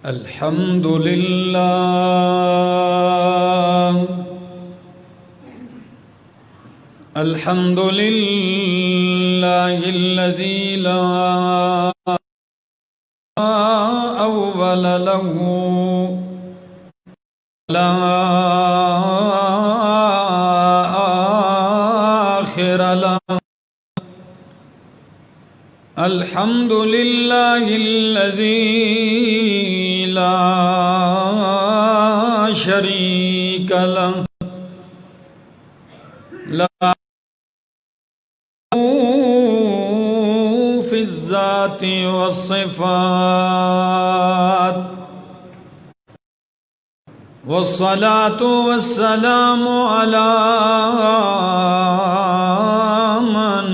الحمد لله الحمد لله الذي لا أول له لا آخر له الحمد لله الذي لا شريك له لا في الذات والصفات والصلاة والسلام على من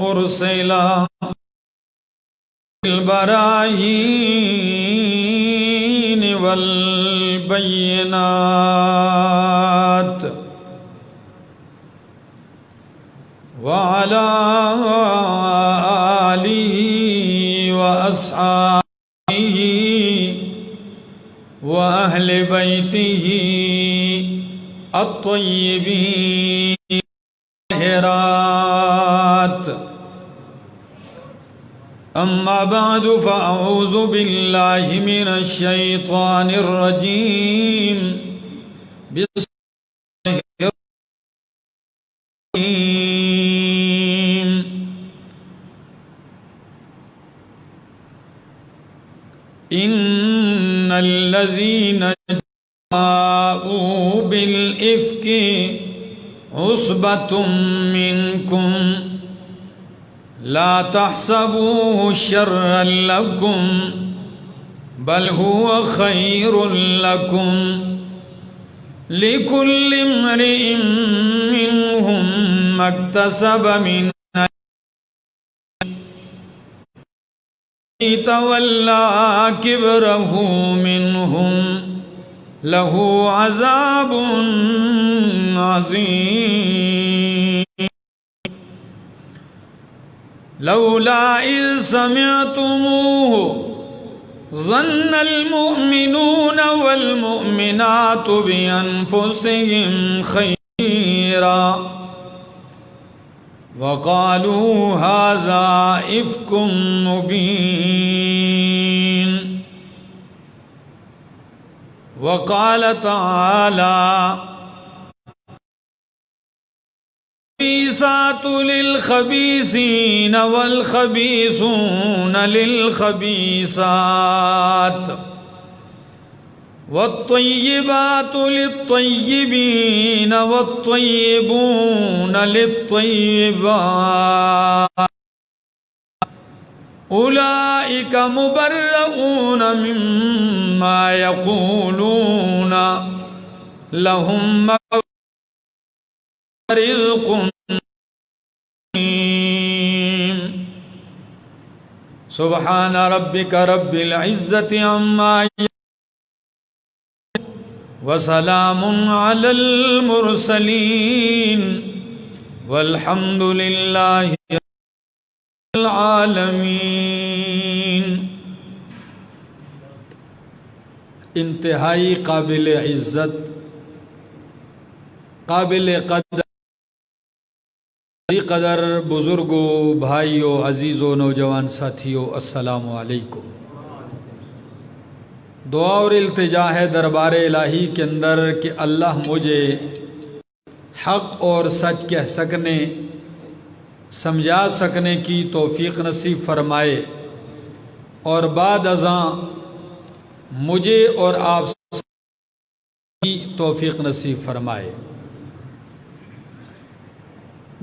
أرسل بالبراهين والبينات وعلى آله وأصحابه وأهل بيته الطيبين الطاهرات أما بعد فأعوذ بالله من الشيطان الرجيم بسم الله الرحمن إن الذين جاءوا بالإفك عصبة منكم لا تحسبوه شرا لكم بل هو خير لكم لكل امرئ منهم ما اكتسب من تولى كبره منهم له عذاب عظيم لولا إذ سمعتموه ظن المؤمنون والمؤمنات بأنفسهم خيرا وقالوا هذا إفك مبين وقال تعالى الخبيثات للخبيثين والخبيثون للخبيثات والطيبات للطيبين والطيبون للطيبات أولئك مبرؤون مما يقولون لهم رزق كريم سبحان ربك رب العزة عما يصفون وسلام على المرسلين والحمد لله رب العالمين. انتہائی قابل عزت، قابل قدر بزرگوں، بھائیوں، عزیزوں، نوجوان ساتھیوں، السلام علیکم. دعا اور التجا ہے دربار الہی کے اندر کہ اللہ مجھے حق اور سچ کہہ سکنے، سمجھا سکنے کی توفیق نصیب فرمائے، اور بعد ازاں مجھے اور آپ کی توفیق نصیب فرمائے.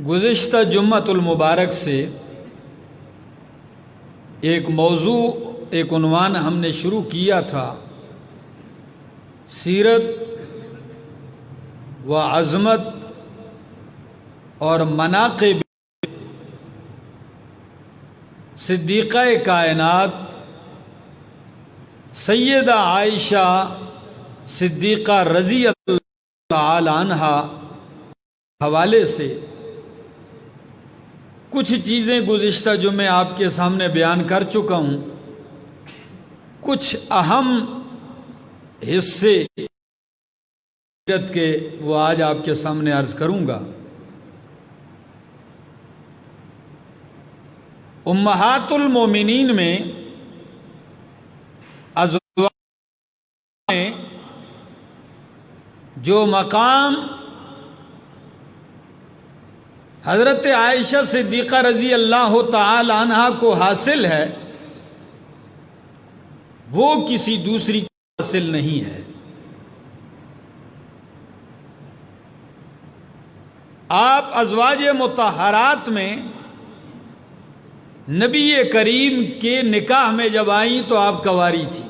گزشتہ جمعۃ المبارک سے ایک موضوع، ایک عنوان ہم نے شروع کیا تھا، سیرت و عظمت اور مناقب صدیقہ کائنات سیدہ عائشہ صدیقہ رضی اللہ تعالی عنہا حوالے سے کچھ چیزیں گزشتہ جمعے آپ کے سامنے بیان کر چکا ہوں. کچھ اہم حصے کے وہ آج آپ کے سامنے عرض کروں گا۔ امہات المومنین میں ازواج میں جو مقام حضرت عائشہ صدیقہ رضی اللہ تعالی عنہا کو حاصل ہے وہ کسی دوسری کو حاصل نہیں ہے۔ آپ ازواج مطہرات میں نبی کریم کے نکاح میں جب آئیں تو آپ کنواری تھی،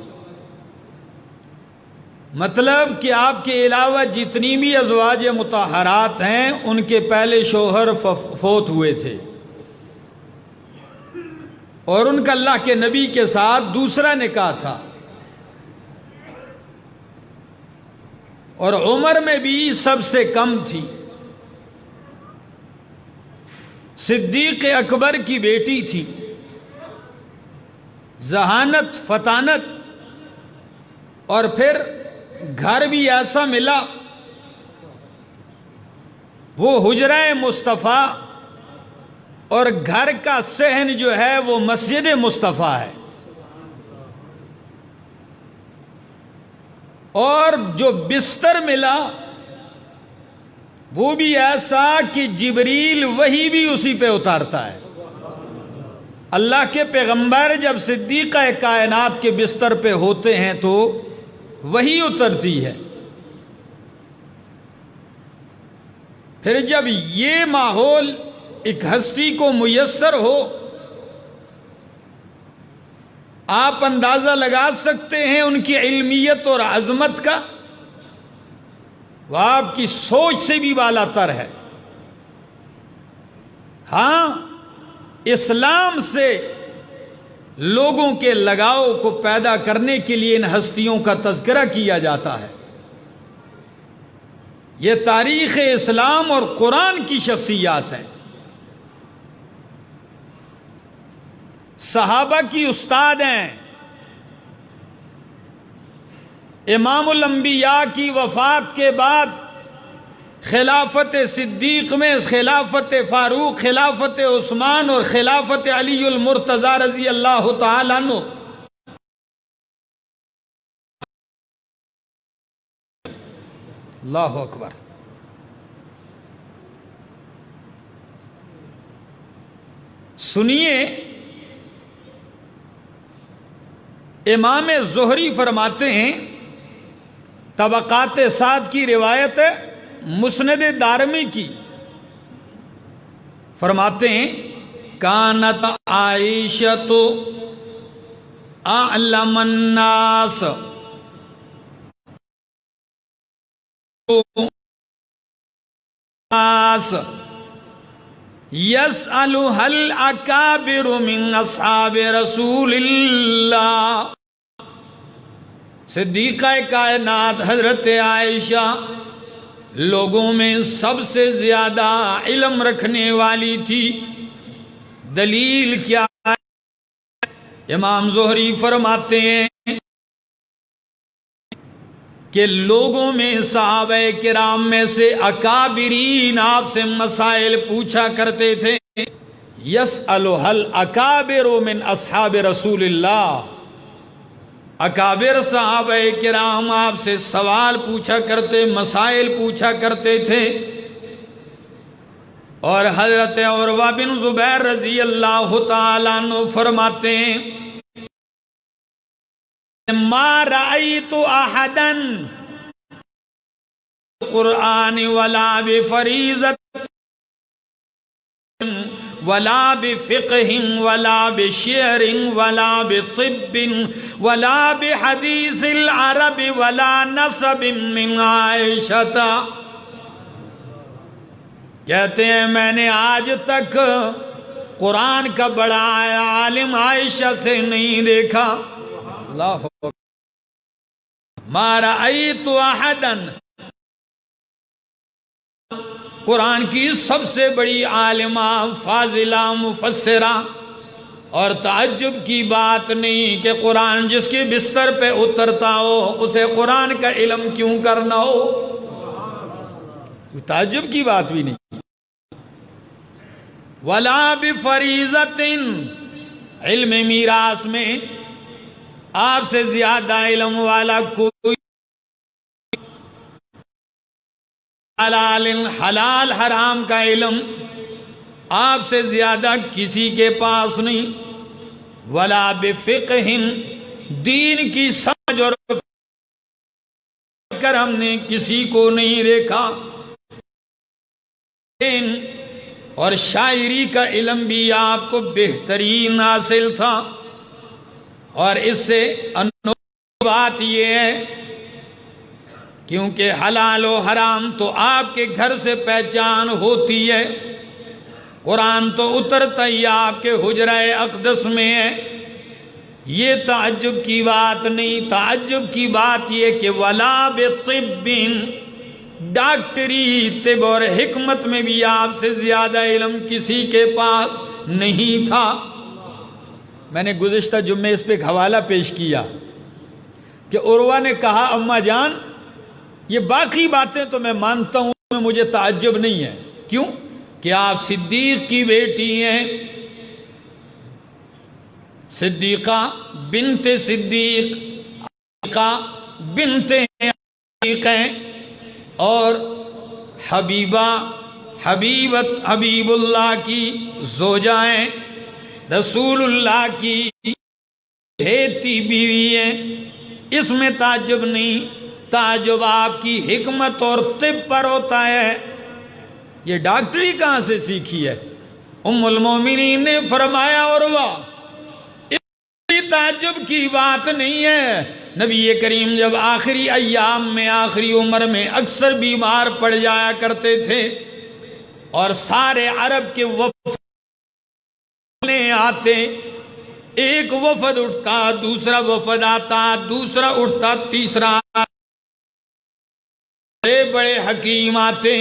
مطلب کہ آپ کے علاوہ جتنی بھی ازواج مطہرات ہیں ان کے پہلے شوہر فوت ہوئے تھے اور ان کا اللہ کے نبی کے ساتھ دوسرا نکاح تھا، اور عمر میں بھی سب سے کم تھی۔ صدیق اکبر کی بیٹی تھی، ذہانت فطانت، اور پھر گھر بھی ایسا ملا وہ حجرہ مصطفیٰ، اور گھر کا صحن جو ہے وہ مسجد مصطفیٰ ہے، اور جو بستر ملا وہ بھی ایسا کہ جبریل وحی بھی اسی پہ اتارتا ہے۔ اللہ کے پیغمبر جب صدیقہ کائنات کے بستر پہ ہوتے ہیں تو وحی اترتی ہے۔ پھر جب یہ ماحول ایک ہستی کو میسر ہو، آپ اندازہ لگا سکتے ہیں ان کی علمیت اور عظمت کا، وہ آپ کی سوچ سے بھی بالا تر ہے۔ ہاں، اسلام سے لوگوں کے لگاؤ کو پیدا کرنے کے لیے ان ہستیوں کا تذکرہ کیا جاتا ہے۔ یہ تاریخ اسلام اور قرآن کی شخصیات ہیں۔ صحابہ کی استاد ہیں۔ امام الانبیاء کی وفات کے بعد خلافت صدیق میں خلافت فاروق، خلافت عثمان اور خلافت علی المرتضی رضی اللہ تعالی عنہ اللہ اکبر۔ سنیے، امام زہری فرماتے ہیں، طبقات سعد کی روایت ہے، مسند دارمی کی، فرماتے ہیں کانت عائشۃ اعلم الناس یسألها الاکابر من اصحاب رسول اللہ۔ صدیقہ کائنات حضرت عائشہ لوگوں میں سب سے زیادہ علم رکھنے والی تھی۔ دلیل کیا ہے؟ امام زہری فرماتے ہیں کہ لوگوں میں صحابہ کرام میں سے اکابرین آپ سے مسائل پوچھا کرتے تھے۔ یسألها الاکابر من اصحاب رسول اللہ، اکابر صحابہ کرام آپ سے سوال پوچھا کرتے، مسائل پوچھا کرتے تھے۔ اور حضرت عروہ بن زبیر رضی اللہ تعالیٰ عنہ فرماتے ہیں ما رأیت احدا قرآن ولا بفریضت ولا بفقہ ولا بشعر ولا بطب ولا بحدیث العرب ولا نسب من عائشہ۔ کہتے ہیں میں نے آج تک قرآن کا بڑا عالم عائشہ سے نہیں دیکھا۔ اللہ ما رأیت احدا، قرآن کی سب سے بڑی عالمہ، فاضلہ، مفسرہ، اور تعجب کی بات نہیں کہ قرآن جس کے بستر پہ اترتا ہو اسے قرآن کا علم کیوں کرنا ہو، تعجب کی بات بھی نہیں۔ وَلَا بِفَرِيضَةٍ، علم میراث میں آپ سے زیادہ علم والا کوئی، حلال حرام کا علم آپ سے زیادہ کسی کے پاس نہیں۔ وَلَا بِفِقْهٍ، دین کی سمجھ اور کر ہم نے کسی کو نہیں دیکھا، اور شاعری کا علم بھی آپ کو بہترین حاصل تھا۔ اور اس سے بات یہ ہے کیونکہ حلال و حرام تو آپ کے گھر سے پہچان ہوتی ہے، قرآن تو اترتا ہی آپ کے حجرہ اقدس میں ہے، یہ تعجب کی بات نہیں۔ تعجب کی بات یہ کہ وَلَا بِطِبٍ، ڈاکٹری، طب اور حکمت میں بھی آپ سے زیادہ علم کسی کے پاس نہیں تھا۔ میں نے گزشتہ جمعے اس پہ ایک حوالہ پیش کیا کہ عروہ نے کہا اماں جان یہ باقی باتیں تو میں مانتا ہوں، مجھے تعجب نہیں ہے، کیوں کہ آپ صدیق کی بیٹی ہیں، صدیقہ بنت صدیق، صدیقہ بنت صدیق ہیں، اور حبیب اللہ کی زوجہ ہیں، رسول اللہ کی ہیتی بیوی ہیں۔ اس میں تعجب نہیں، تعجب آپ کی حکمت اور طب پر ہوتا ہے۔ یہ ڈاکٹری کہاں سے سیکھی ہے؟ ام المومنین نے فرمایا عروہ اس تعجب کی بات نہیں ہے، نبی کریم جب آخری ایام میں، آخری عمر میں اکثر بیمار پڑ جایا کرتے تھے، اور سارے عرب کے وفد آتے، ایک وفد اٹھتا، دوسرا وفد آتا، دوسرا اٹھتا، تیسرا، بڑے بڑے حکیم آتے،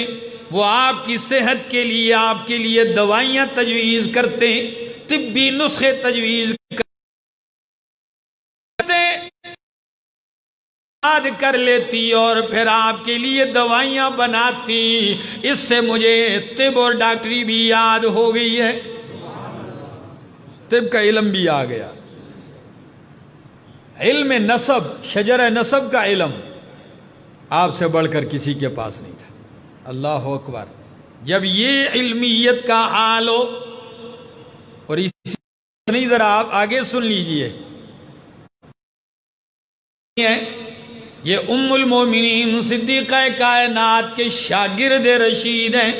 وہ آپ کی صحت کے لیے، آپ کے لیے دوائیاں تجویز کرتے، طبی نسخے تجویز کرتے، یاد کر لیتی اور پھر آپ کے لیے دوائیاں بناتی۔ اس سے مجھے طب اور ڈاکٹری بھی یاد ہو گئی ہے، طب کا علم بھی آ گیا۔ علم نسب، شجرہ نسب کا علم آپ سے بڑھ کر کسی کے پاس نہیں تھا۔ اللہ اکبر۔ جب یہ علمیت کا حال ہو، اور اسی نہیں، ذرا آپ آگے سن لیجئے، یہ ام المومنین صدیقہ کائنات کے شاگرد رشید ہیں،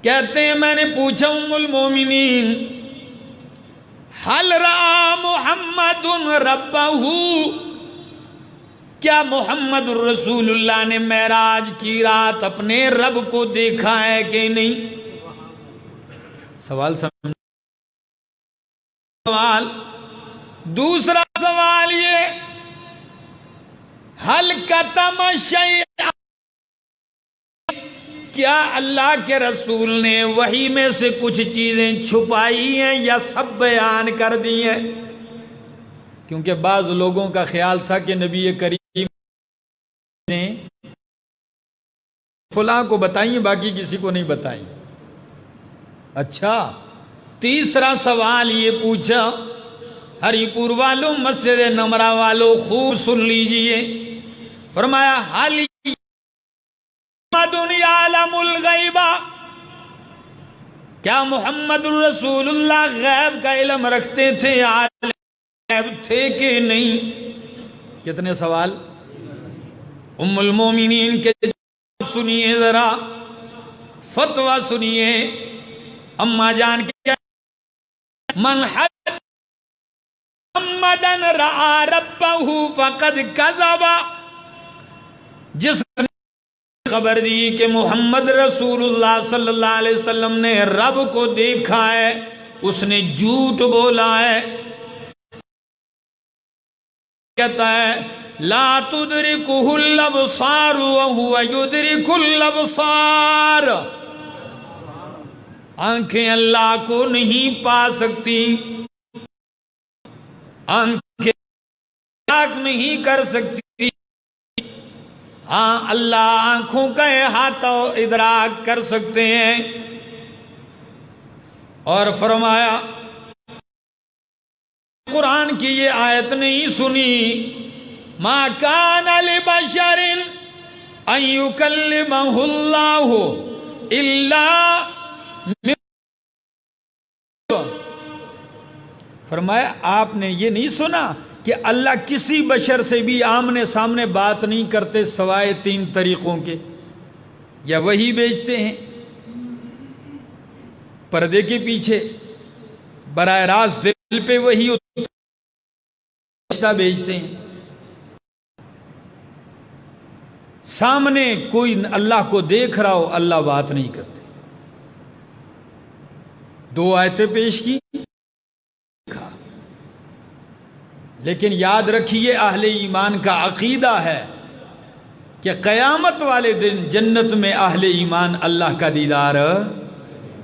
کہتے ہیں میں نے پوچھا ام المومنین حل رأى محمد ربہ، کیا محمد الرسول اللہ نے معراج کی رات اپنے رب کو دیکھا ہے کہ نہیں؟ سوال سمجھ، سوال دوسرا سوال یہ حل کتم شیئا، کیا اللہ کے رسول نے وحی میں سے کچھ چیزیں چھپائی ہیں یا سب بیان کر دی ہیں؟ کیونکہ بعض لوگوں کا خیال تھا کہ نبی کریم نے فلاں کو بتائیں باقی کسی کو نہیں بتائیں۔ اچھا، تیسرا سوال یہ پوچھا، ہری پور والوں، مسجد نمرہ والوں خوب سن لیجئے، فرمایا حل محمد یعلم الغیب، کیا محمد الرسول اللہ غیب کا علم رکھتے تھے، عالم غیب تھے کہ نہیں؟ کتنے سوال؟ ام المومنین کے جواب سنیے، ذرا فتویٰ سنیے اماں جان کے، من حد محمدن رعا ربہ فقد کذب، جس نے خبر دی کہ محمد رسول اللہ صلی اللہ علیہ وسلم نے رب کو دیکھا ہے، اس نے جھوٹ بولا ہے۔ کہتا ہے لا تدرکہ الابصار وہو یدرک الابصار، آنکھیں اللہ کو نہیں پا سکتی، آنکھیں ادراک نہیں کر سکتی، ہاں اللہ آنکھوں کا احاطہ ادراک کر سکتے ہیں۔ اور فرمایا قرآن کی یہ آیت نہیں سنی، ما کان لبشر ان یکلمہ اللہ الا من، فرمایا آپ نے یہ نہیں سنا کہ اللہ کسی بشر سے بھی آمنے سامنے بات نہیں کرتے سوائے 3 طریقوں کے، یا وہی بھیجتے ہیں پردے کے پیچھے، براہ راست دل پہ وہی بھیجتے ہیں، سامنے کوئی اللہ کو دیکھ رہا ہو اللہ بات نہیں کرتے۔ 2 آیتیں پیش کی، لیکن یاد رکھیے اہل ایمان کا عقیدہ ہے کہ قیامت والے دن جنت میں اہل ایمان اللہ کا دیدار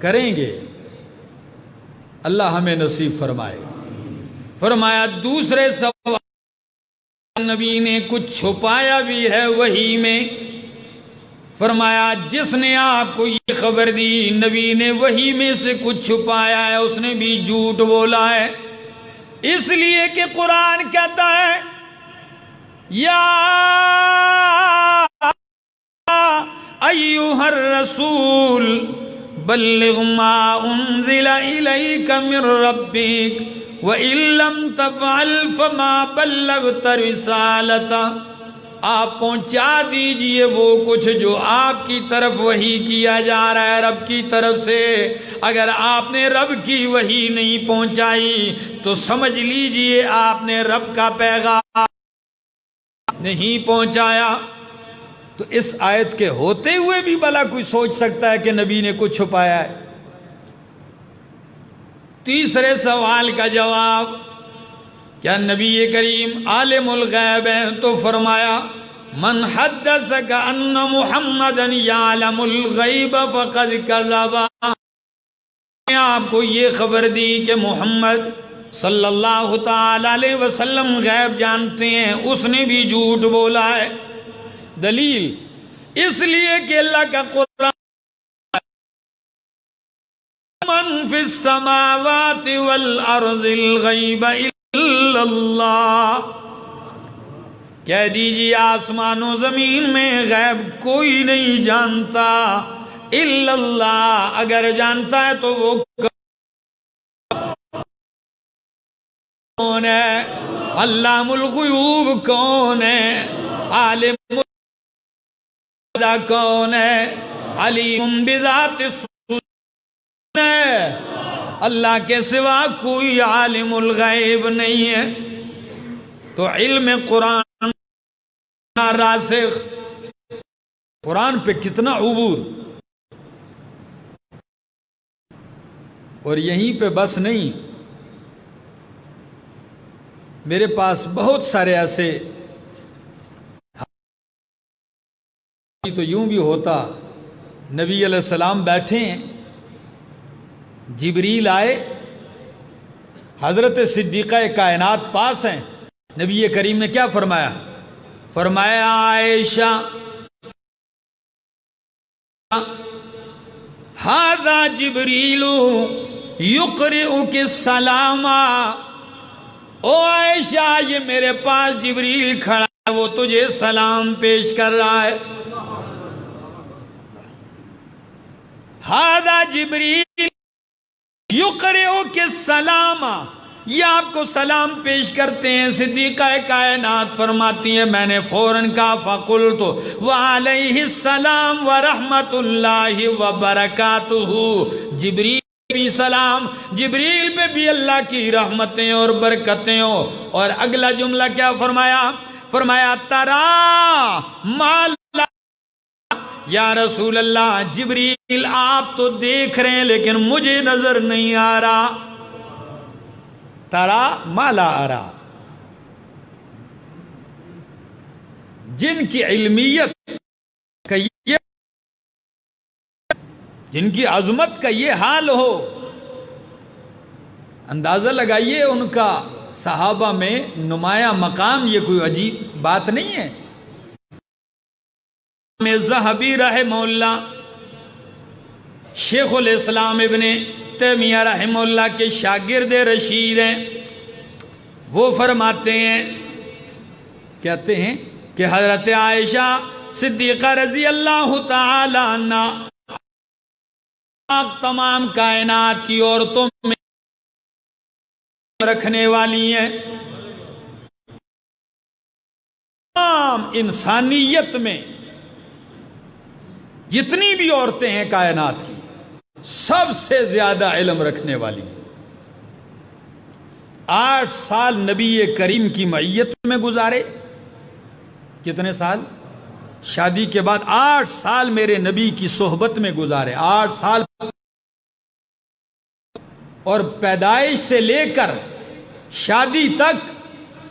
کریں گے، اللہ ہمیں نصیب فرمائے۔ فرمایا دوسرے سوال، نبی نے کچھ چھپایا بھی ہے وحی میں، فرمایا جس نے آپ کو یہ خبر دی نبی نے وحی میں سے کچھ چھپایا ہے، اس نے بھی جھوٹ بولا ہے، اس لیے کہ قرآن کہتا ہے یا ایھا الرسول بلغ ما انزل الیک من ربک وَإِن لَّمْ تَفْعَلْ فَمَا بَلَّغْتَ رِسَالَتَهُ، آپ پہنچا دیجئے وہ کچھ جو آپ کی طرف وحی کیا جا رہا ہے رب کی طرف سے۔ اگر آپ نے رب کی وحی نہیں پہنچائی تو سمجھ لیجئے آپ نے رب کا پیغام نہیں پہنچایا۔ تو اس آیت کے ہوتے ہوئے بھی بھلا کوئی سوچ سکتا ہے کہ نبی نے کچھ چھپایا ہے؟ تیسرے سوال کا جواب، کیا نبی کریم عالم الغیب ہیں؟ تو فرمایا من حدثک ان محمدا یعلم الغیب فقد کذب، میں آپ کو یہ خبر دی کہ محمد صلی اللہ تعالی علیہ وسلم غیب جانتے ہیں، اس نے بھی جھوٹ بولا ہے۔ دلیل اس لیے کہ اللہ کا قرآن من فی السماوات والارض الغیب الا اللہ، کہہ دیجیے آسمان و زمین میں غیب کوئی نہیں جانتا الا اللہ، اگر جانتا ہے تو وہ کون ہے؟ علام الغیوب کون ہے؟ عالم کون ہے؟ علیم بذات الصدور ہے، اللہ کے سوا کوئی عالم الغیب نہیں ہے۔ تو علم قرآن راسخ، قرآن پہ کتنا عبور، اور یہیں پہ بس نہیں، میرے پاس بہت سارے ایسے، تو یوں بھی ہوتا نبی علیہ السلام بیٹھے ہیں، جبریل آئے، حضرت صدیقہ کائنات پاس ہیں، نبی کریم نے کیا فرمایا؟ فرمایا عائشہ ھذا جبریل یقرئک السلام، او عائشہ یہ میرے پاس جبریل کھڑا ہے، وہ تجھے سلام پیش کر رہا ہے۔ ھذا جبریل یقرئک السلام، یہ آپ کو سلام پیش کرتے ہیں۔ صدیقہ کائنات فرماتی ہیں میں نے فوراً کہا فقلت وعلیہ السلام ورحمۃ اللہ وبرکاتہ، جبریل بھی سلام، جبریل پہ بھی اللہ کی رحمتیں اور برکتیں ہو۔ اور اگلا جملہ کیا فرمایا؟ فرمایا ترا مال، یا رسول اللہ جبریل آپ تو دیکھ رہے ہیں لیکن مجھے نظر نہیں آ رہا، ترا ما لا ارا، جن کی علمیت جن کی عظمت کا یہ حال ہو، اندازہ لگائیے ان کا صحابہ میں نمایاں مقام، یہ کوئی عجیب بات نہیں ہے۔ ذہبی رحمہ اللہ شیخ الاسلام ابن تیمیہ رحمہ اللہ کے شاگرد رشید ہیں، وہ فرماتے ہیں، کہتے ہیں کہ حضرت عائشہ صدیقہ رضی اللہ تعالی عنہ تمام کائنات کی عورتوں میں رکھنے والی ہیں، تمام انسانیت میں جتنی بھی عورتیں ہیں کائنات کی، سب سے زیادہ علم رکھنے والی ہیں۔ 8 سال نبی کریم کی معیت میں گزارے۔ کتنے سال؟ شادی کے بعد 8 سال میرے نبی کی صحبت میں گزارے، 8 سال، اور پیدائش سے لے کر شادی تک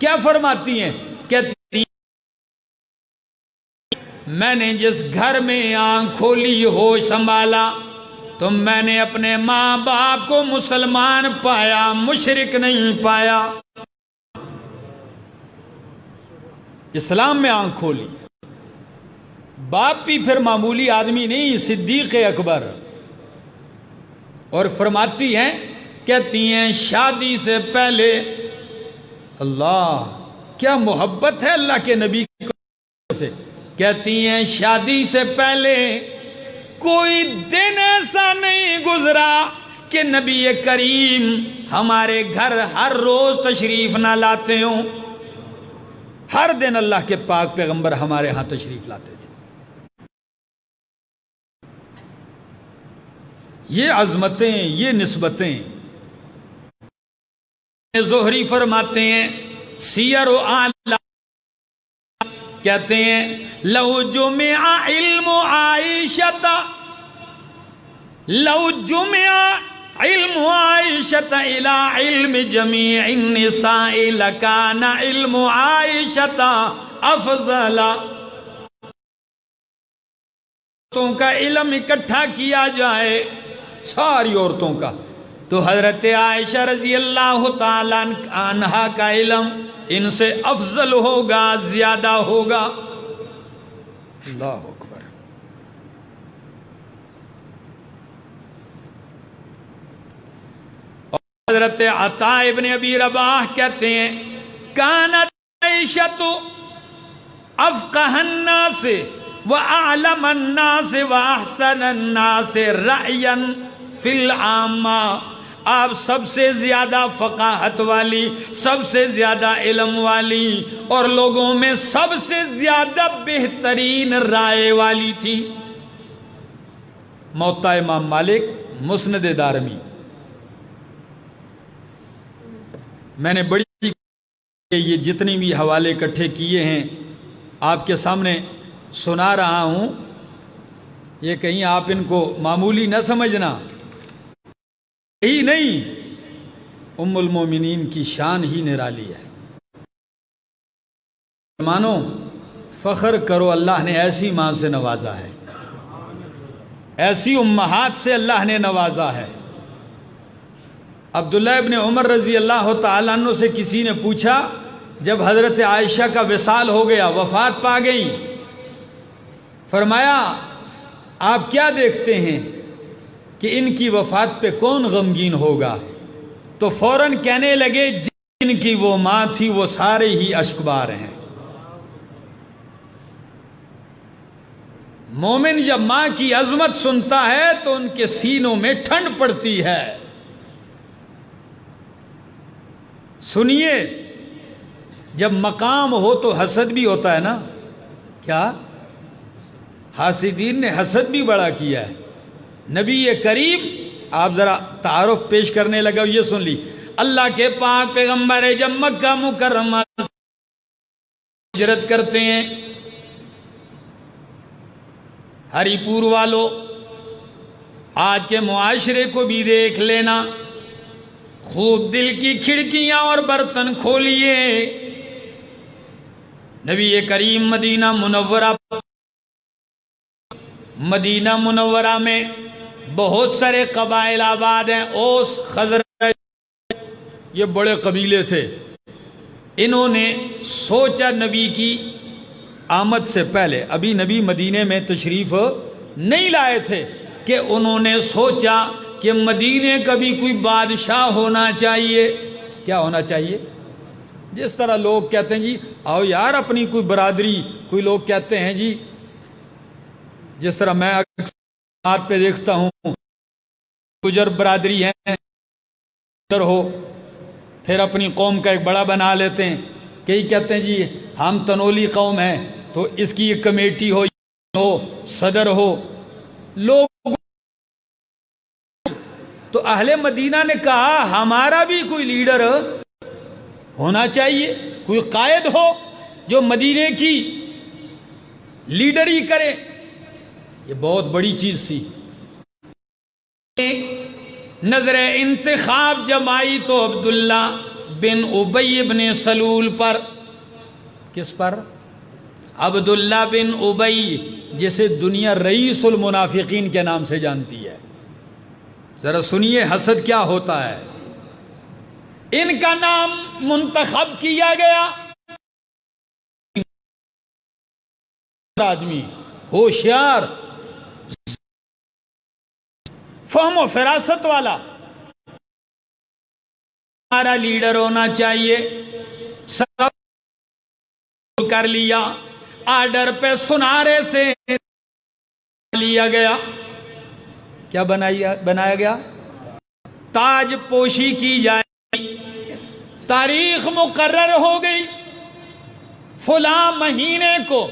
کیا فرماتی ہیں؟ کہتی میں نے جس گھر میں آنکھ کھولی ہو سنبھالا تو میں نے اپنے ماں باپ کو مسلمان پایا، مشرک نہیں پایا۔ اسلام میں آنکھ کھولی، باپ بھی پھر معمولی آدمی نہیں، صدیق اکبر، اور فرماتی ہیں، کہتی ہیں شادی سے پہلے، اللہ کیا محبت ہے اللہ کے نبی سے، کہتی ہیں شادی سے پہلے کوئی دن ایسا نہیں گزرا کہ نبی کریم ہمارے گھر ہر روز تشریف نہ لاتے ہوں، ہر دن اللہ کے پاک پیغمبر ہمارے ہاں تشریف لاتے تھے۔ یہ عظمتیں، یہ نسبتیں، زہری فرماتے ہیں سیر و اعلی، کہتے ہیں لو جمع علم عائشہ، لو جمع علم عائشہ الى علم جمیع النساء لکان علم عائشہ افضل۔ عورتوں کا علم اکٹھا کیا جائے، ساری عورتوں کا، تو حضرت عائشہ رضی اللہ تعالی عنہا کا علم ان سے افضل ہوگا، زیادہ ہوگا۔ اللہ اکبر۔ حضرت عطا ابن ابی رباح کہتے ہیں کانت عائشہ افقہ الناس واعلم الناس واحسن الناس رأیا فی العامہ، آپ سب سے زیادہ فقاہت والی، سب سے زیادہ علم والی، اور لوگوں میں سب سے زیادہ بہترین رائے والی تھی۔ موطا امام مالک، مسند دارمی۔ میں نے بڑی یہ جتنی بھی حوالے اکٹھے کیے ہیں آپ کے سامنے سنا رہا ہوں، یہ کہیں آپ ان کو معمولی نہ سمجھنا، یہی نہیں، ام المومنین کی شان ہی نرالی ہے۔ مانو فخر کرو، اللہ نے ایسی ماں سے نوازا ہے، ایسی امہات سے اللہ نے نوازا ہے۔ عبداللہ ابن عمر رضی اللہ تعالیٰ عنہ سے کسی نے پوچھا، جب حضرت عائشہ کا وصال ہو گیا، وفات پا گئی، فرمایا آپ کیا دیکھتے ہیں کہ ان کی وفات پہ کون غمگین ہوگا؟ تو فوراً کہنے لگے جن کی وہ ماں تھی وہ سارے ہی اشکبار ہیں۔ مومن جب ماں کی عظمت سنتا ہے تو ان کے سینوں میں ٹھنڈ پڑتی ہے۔ سنیے، جب مقام ہو تو حسد بھی ہوتا ہے نا، کیا حاسدین نے حسد بھی بڑا کیا ہے۔ نبی کریم، آپ ذرا تعارف پیش کرنے لگا، یہ سن لی، اللہ کے پاک پیغمبر جب مکہ مکرمہ ہجرت کرتے ہیں، ہری پور والو آج کے معاشرے کو بھی دیکھ لینا، خوب دل کی کھڑکیاں اور برتن کھولیے، نبی کریم مدینہ منورہ میں بہت سارے قبائل آباد ہیں، اوس، خزرج، یہ بڑے قبیلے تھے۔ انہوں نے سوچا نبی کی آمد سے پہلے، ابھی نبی مدینے میں تشریف نہیں لائے تھے، کہ انہوں نے سوچا کہ مدینے کا بھی کوئی بادشاہ ہونا چاہیے۔ کیا ہونا چاہیے؟ جس طرح لوگ کہتے ہیں جی آؤ یار اپنی کوئی برادری، کوئی لوگ کہتے ہیں جی، جس طرح میں اکثر پہ دیکھتا ہوں گجر برادری ہیں ہو، پھر اپنی قوم کا ایک بڑا بنا لیتے ہیں، کئی کہتے ہیں جی ہم تنولی قوم ہیں تو اس کی ایک کمیٹی ہو، صدر ہو۔ لوگ تو اہل مدینہ نے کہا ہمارا بھی کوئی لیڈر ہونا چاہیے، کوئی قائد ہو جو مدینے کی لیڈری کرے۔ یہ بہت بڑی چیز تھی۔ نظر انتخاب جب آئی تو عبداللہ بن ابی بن سلول پر۔ کس پر؟ عبداللہ بن ابی، جسے دنیا رئیس المنافقین کے نام سے جانتی ہے۔ ذرا سنیے حسد کیا ہوتا ہے۔ ان کا نام منتخب کیا گیا، آدمی ہوشیار، فہم و فراست والا، ہمارا لیڈر ہونا چاہیے۔ سب کر لیا، آرڈر پہ سنارے سے لیا گیا۔ کیا بنایا گیا؟ تاج پوشی کی جائے، تاریخ مقرر ہو گئی، فلاں مہینے کو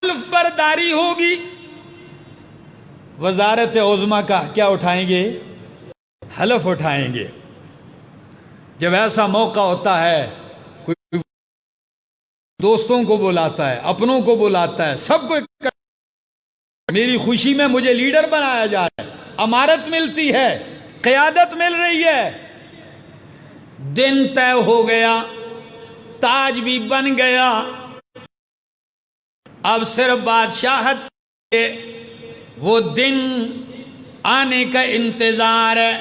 حلف برداری ہوگی۔ وزارت عظمیٰ کا کیا اٹھائیں گے؟ حلف اٹھائیں گے۔ جب ایسا موقع ہوتا ہے کوئی دوستوں کو بلاتا ہے، اپنوں کو بلاتا ہے، سب کو میری خوشی میں مجھے لیڈر بنایا جا رہا ہے، امارت ملتی ہے، قیادت مل رہی ہے۔ دن طے ہو گیا، تاج بھی بن گیا، اب صرف بادشاہت کے وہ دن آنے کا انتظار ہے۔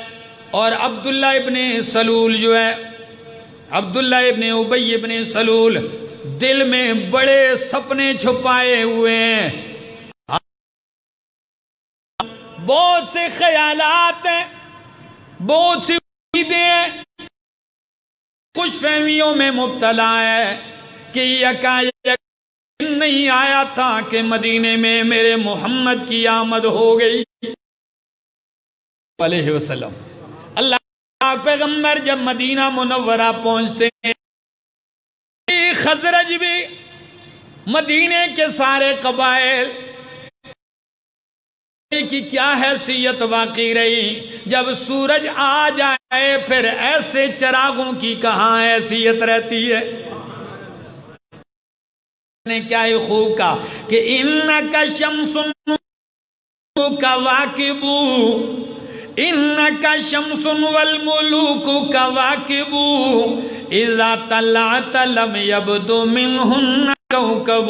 اور عبداللہ ابن سلول جو ہے، عبداللہ ابن ابی ابن سلول، دل میں بڑے سپنے چھپائے ہوئے ہیں، بہت سے خیالات ہیں، بہت سی امیدیں ہیں، خوش فہمیوں میں مبتلا ہے کہ یکایک نہیں آیا تھا کہ مدینے میں میرے محمد کی آمد ہو گئی علیہ وسلم۔ اللہ پیغمبر جب مدینہ منورہ پہنچتے ہیں، خزرج بھی، مدینے کے سارے قبائل کی کیا حیثیت باقی رہی؟ جب سورج آ جائے پھر ایسے چراغوں کی کہاں حیثیت رہتی ہے؟ نے کیا ہی خوب کہا کہ انکا شمس کواکب، انکا شمس والملوک کواکب، اذا طلعت لم یبدو منہن کوکب۔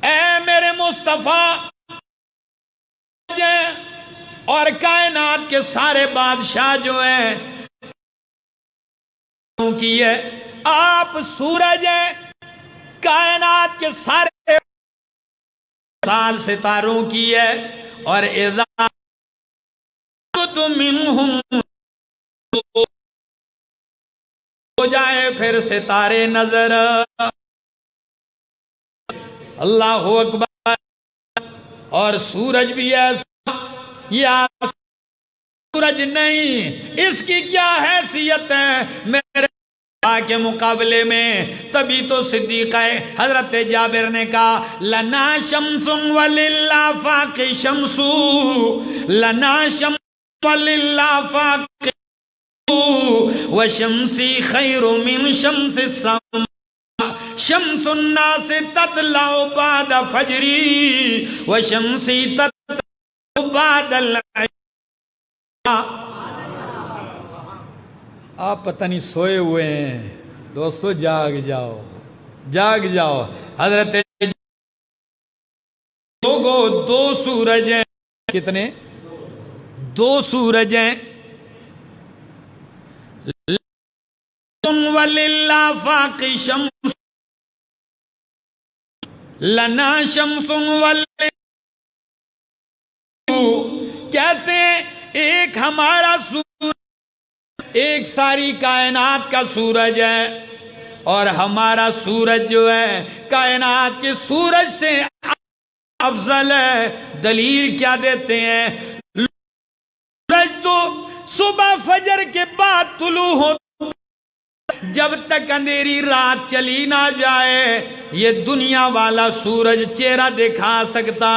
اے میرے مصطفیٰ اور کائنات کے سارے بادشاہ جو ہیں کی ہے، آپ سورج ہیں، کائنات کے سارے سال ستاروں کی ہے، اور اذا منہم ہو جائے پھر ستارے نظر۔ اللہ اکبر۔ اور سورج بھی ایسا، یا سورج نہیں، اس کی کیا حیثیت ہے میرے کے مقابلے میں؟ تبھی تو صدیقہ حضرت جابر نے کہا لنا شمس وللآفاق شمس، لنا شمس وللآفاق وشمسی خیر من شمس السماء، شمس الناس تطلع بعد فجری وشمسی تطلع بعد العشاء۔ آپ پتہ نہیں سوئے ہوئے ہیں دوستو، جاگ جاؤ، جاگ جاؤ۔ حضرت دو سورج ہیں. کتنے؟ دو سورج ہیں. وللآفاق شمس لنا شمس کہتے ہیں ایک ہمارا سورج، ایک ساری کائنات کا سورج ہے، اور ہمارا سورج جو ہے کائنات کے سورج سے افضل ہے. دلیل کیا دیتے ہیں؟ سورج تو صبح فجر کے بعد طلوع ہوتا، جب تک اندھیری رات چلی نہ جائے یہ دنیا والا سورج چہرہ دکھا سکتا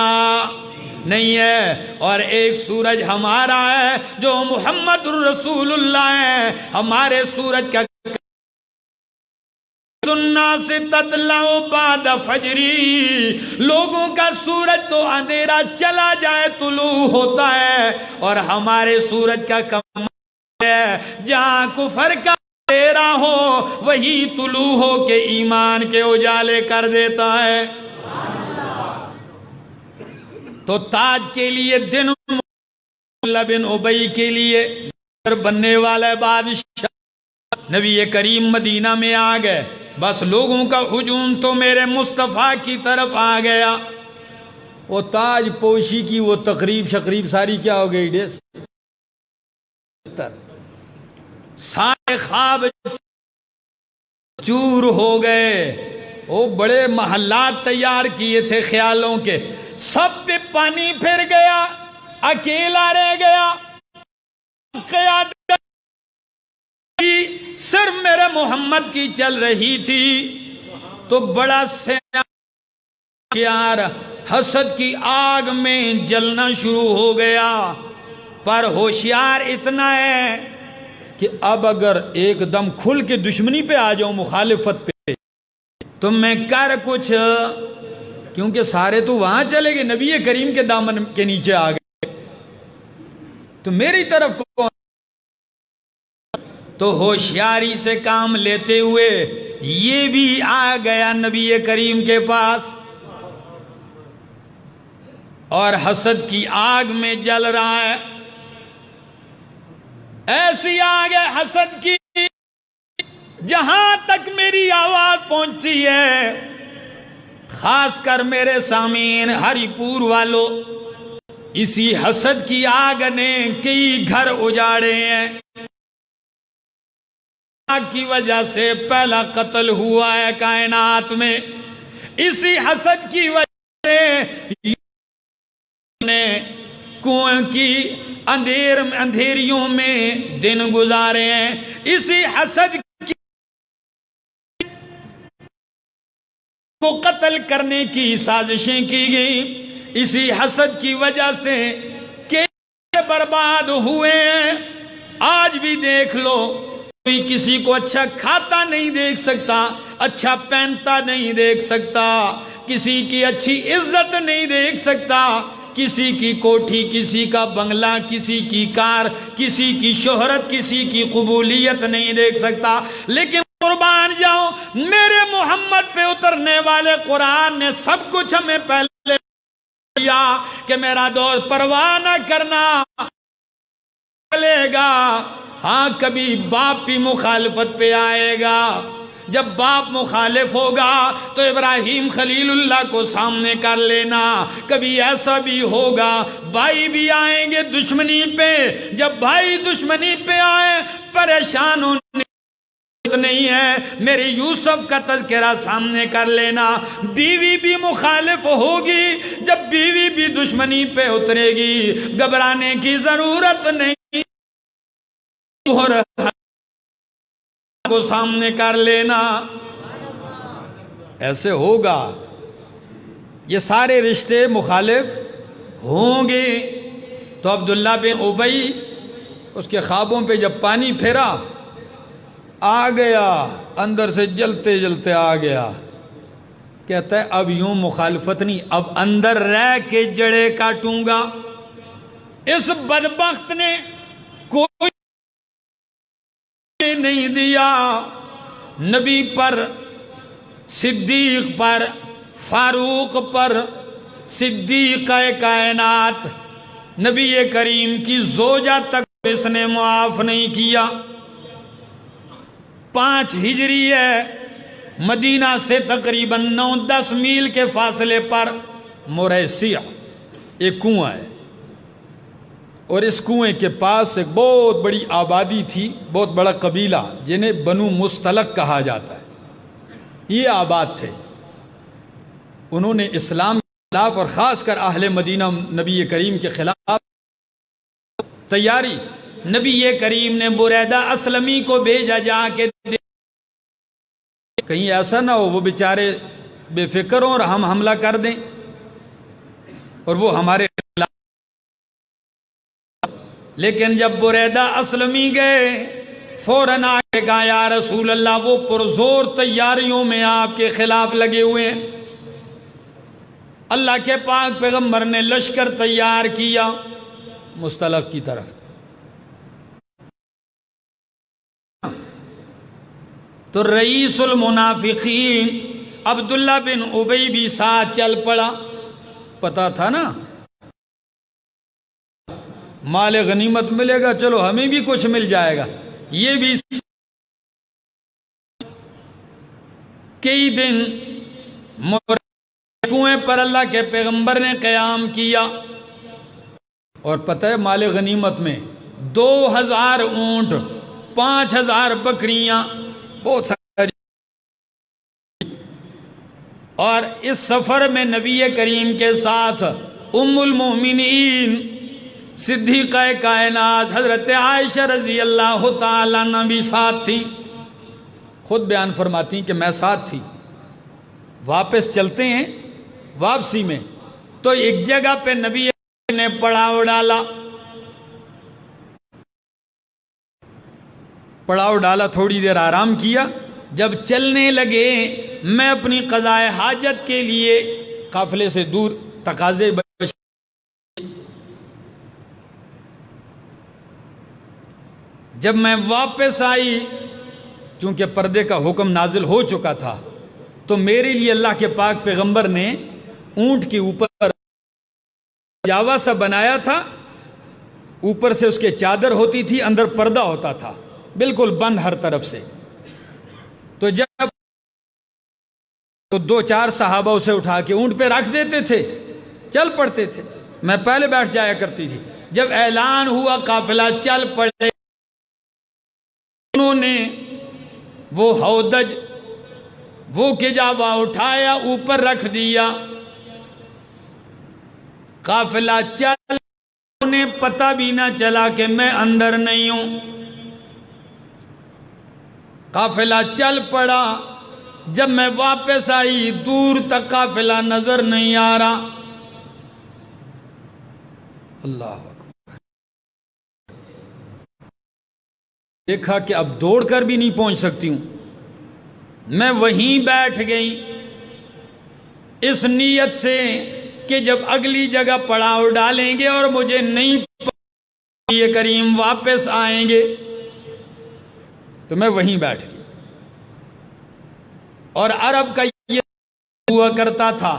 نہیں ہے. اور ایک سورج ہمارا ہے جو محمد رسول اللہ ہے. ہمارے سورج کا سننا سے تطلع بعد فجری، لوگوں کا سورج تو اندھیرا چلا جائے طلوع ہوتا ہے، اور ہمارے سورج کا کمال ہے جہاں کفر کا اندھیرا ہو وہی طلوع ہو کے ایمان کے اجالے کر دیتا ہے. تو تاج کے لیے دن عبداللہ بن ابی کے لیے بننے والا بادشاہ، نبی کریم مدینہ میں آ گئے، بس لوگوں کا ہجوم تو میرے مصطفیٰ کی طرف آ گیا. وہ تاج پوشی کی وہ تقریب شقریب ساری کیا ہو گئی؟ ڈیس سارے خواب چور ہو گئے. وہ بڑے محلات تیار کیے تھے خیالوں کے، سب پہ پانی پھر گیا، اکیلا رہ گیا. قیادت صرف میرے محمد کی چل رہی تھی. تو بڑا سیاح حسد کی آگ میں جلنا شروع ہو گیا. پر ہوشیار اتنا ہے کہ اب اگر ایک دم کھل کے دشمنی پہ آ جاؤں، مخالفت پہ، تو میں کر کچھ، کیونکہ سارے تو وہاں چلے گئے، نبی کریم کے دامن کے نیچے آ گئے، تو میری طرف کون؟ تو ہوشیاری سے کام لیتے ہوئے یہ بھی آ گیا نبی کریم کے پاس، اور حسد کی آگ میں جل رہا ہے. ایسی آگ ہے حسد کی، جہاں تک میری آواز پہنچتی ہے، خاص کر میرے سامعین ہری پور والو، اسی حسد کی آگ نے کئی گھر اجاڑے ہیں. آگ کی وجہ سے پہلا قتل ہوا ہے کائنات میں. اسی حسد کی وجہ سے نے کنویں کی اندھیریوں میں دن گزارے ہیں. اسی حسد کو قتل کرنے کی سازشیں کی گئی. اسی حسد کی وجہ سے کہ برباد ہوئے ہیں. آج بھی دیکھ لو، کوئی کسی کو اچھا کھاتا نہیں دیکھ سکتا، اچھا پہنتا نہیں دیکھ سکتا، کسی کی اچھی عزت نہیں دیکھ سکتا، کسی کی کوٹھی، کسی کا بنگلہ، کسی کی کار، کسی کی شہرت، کسی کی قبولیت نہیں دیکھ سکتا. لیکن قربان جاؤ، میرے محمد پہ اترنے والے قرآن نے سب کچھ ہمیں پہلے دیا کہ میرا دوست پرواہ نہ کرنا، چلے گا. ہاں کبھی باپ بھی مخالفت پہ آئے گا. جب باپ مخالف ہوگا تو ابراہیم خلیل اللہ کو سامنے کر لینا. کبھی ایسا بھی ہوگا بھائی بھی آئیں گے دشمنی پہ. جب بھائی دشمنی پہ آئے پریشان ہونے نہیں ہے. میرے یوسف کا تذکرہ سامنے کر لینا. بیوی بھی مخالف ہوگی، جب بیوی بھی دشمنی پہ اترے گی گھبرانے کی ضرورت نہیں. کو سامنے کر لینا. ایسے ہوگا، یہ سارے رشتے مخالف ہوں گے. تو عبداللہ بن ابی اس کے خوابوں پہ جب پانی پھیرا، آ گیا اندر سے جلتے جلتے آ گیا. کہتا ہے اب یوں مخالفت نہیں، اب اندر رہ کے جڑے کاٹوں گا. اس بدبخت نے کوئی نہیں دیا. نبی پر، صدیق پر، فاروق پر، صدیقہ کائنات نبی کریم کی زوجہ تک اس نے معاف نہیں کیا۔ 5 ہجری ہے، مدینہ سے تقریباً 9-10 میل کے فاصلے پر موریسیہ ایک کنواں ہے، اور اس کنویں کے پاس ایک بہت بڑی آبادی تھی، بہت بڑا قبیلہ جنہیں بنو مستلق کہا جاتا ہے۔ یہ آباد تھے، انہوں نے اسلام کے خلاف اور خاص کر اہل مدینہ نبی کریم کے خلاف تیاری، نبی کریم نے بریدہ اسلمی کو بھیجا جا کے کہیں ایسا نہ ہو وہ بیچارے بے فکر ہوں اور ہم حملہ کر دیں اور وہ ہمارے خلاف۔ لیکن جب بریدہ اسلمی گئے فوراً آگے کہا یا رسول اللہ وہ پرزور تیاریوں میں آپ کے خلاف لگے ہوئے ہیں۔ اللہ کے پاک پیغمبر نے لشکر تیار کیا مستلق کی طرف، تو رئیس المنافقین عبداللہ بن ابی بھی ساتھ چل پڑا۔ پتا تھا نا مال غنیمت ملے گا، چلو ہمیں بھی کچھ مل جائے گا۔ یہ بھی کئی دن کنویں پر اللہ کے پیغمبر نے قیام کیا، اور پتہ ہے مال غنیمت میں 2000 اونٹ، 5000 بکریاں، بہت ساری۔ اور اس سفر میں نبی کریم کے ساتھ ام المومنین صدیقہ کائنات حضرت عائشہ رضی اللہ تعالیٰ عنہ بھی ساتھ تھی۔ خود بیان فرماتی ہیں کہ میں ساتھ تھی۔ واپس چلتے ہیں، واپسی میں تو ایک جگہ پہ نبی نے پڑاؤ ڈالا، تھوڑی دیر آرام کیا۔ جب چلنے لگے میں اپنی قضاء حاجت کے لیے قافلے سے دور تقاضے جب میں واپس آئی، چونکہ پردے کا حکم نازل ہو چکا تھا، تو میرے لیے اللہ کے پاک پیغمبر نے اونٹ کے اوپر جاوا سا بنایا تھا، اوپر سے اس کے چادر ہوتی تھی، اندر پردہ ہوتا تھا، بالکل بند ہر طرف سے۔ تو جب 2-4 صحابہ اسے اٹھا کے اونٹ پہ رکھ دیتے تھے، چل پڑتے تھے، میں پہلے بیٹھ جایا کرتی تھی۔ جب اعلان ہوا قافلہ چل پڑے، انہوں نے وہ ہودج وہ کجاوا اٹھایا، اوپر رکھ دیا، قافلہ چل، انہیں پتہ بھی نہ چلا کہ میں اندر نہیں ہوں۔ قافلہ چل پڑا، جب میں واپس آئی دور تک قافلہ نظر نہیں آ رہا۔ اللہ اکبر، دیکھا کہ اب دوڑ کر بھی نہیں پہنچ سکتی ہوں، میں وہیں بیٹھ گئی اس نیت سے کہ جب اگلی جگہ پڑاؤ ڈالیں گے اور مجھے نہیں پتا یہ کریم واپس آئیں گے، تو میں وہیں بیٹھ گئی۔ اور عرب کا یہ ہوا کرتا تھا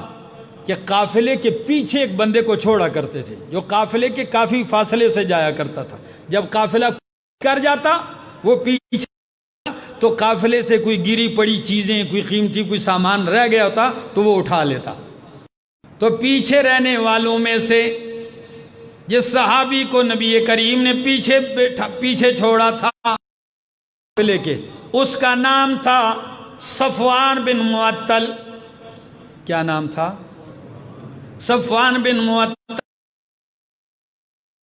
کہ قافلے کے پیچھے ایک بندے کو چھوڑا کرتے تھے، جو قافلے کے کافی فاصلے سے جایا کرتا تھا۔ جب قافلہ کر جاتا وہ پیچھے، تو قافلے سے کوئی گری پڑی چیزیں، کوئی قیمتی کوئی سامان رہ گیا ہوتا تو وہ اٹھا لیتا۔ تو پیچھے رہنے والوں میں سے جس صحابی کو نبی کریم نے پیچھے چھوڑا تھا قافلے کے، اس کا نام تھا صفوان بن معطل۔ کیا نام تھا؟ صفوان بن معطل۔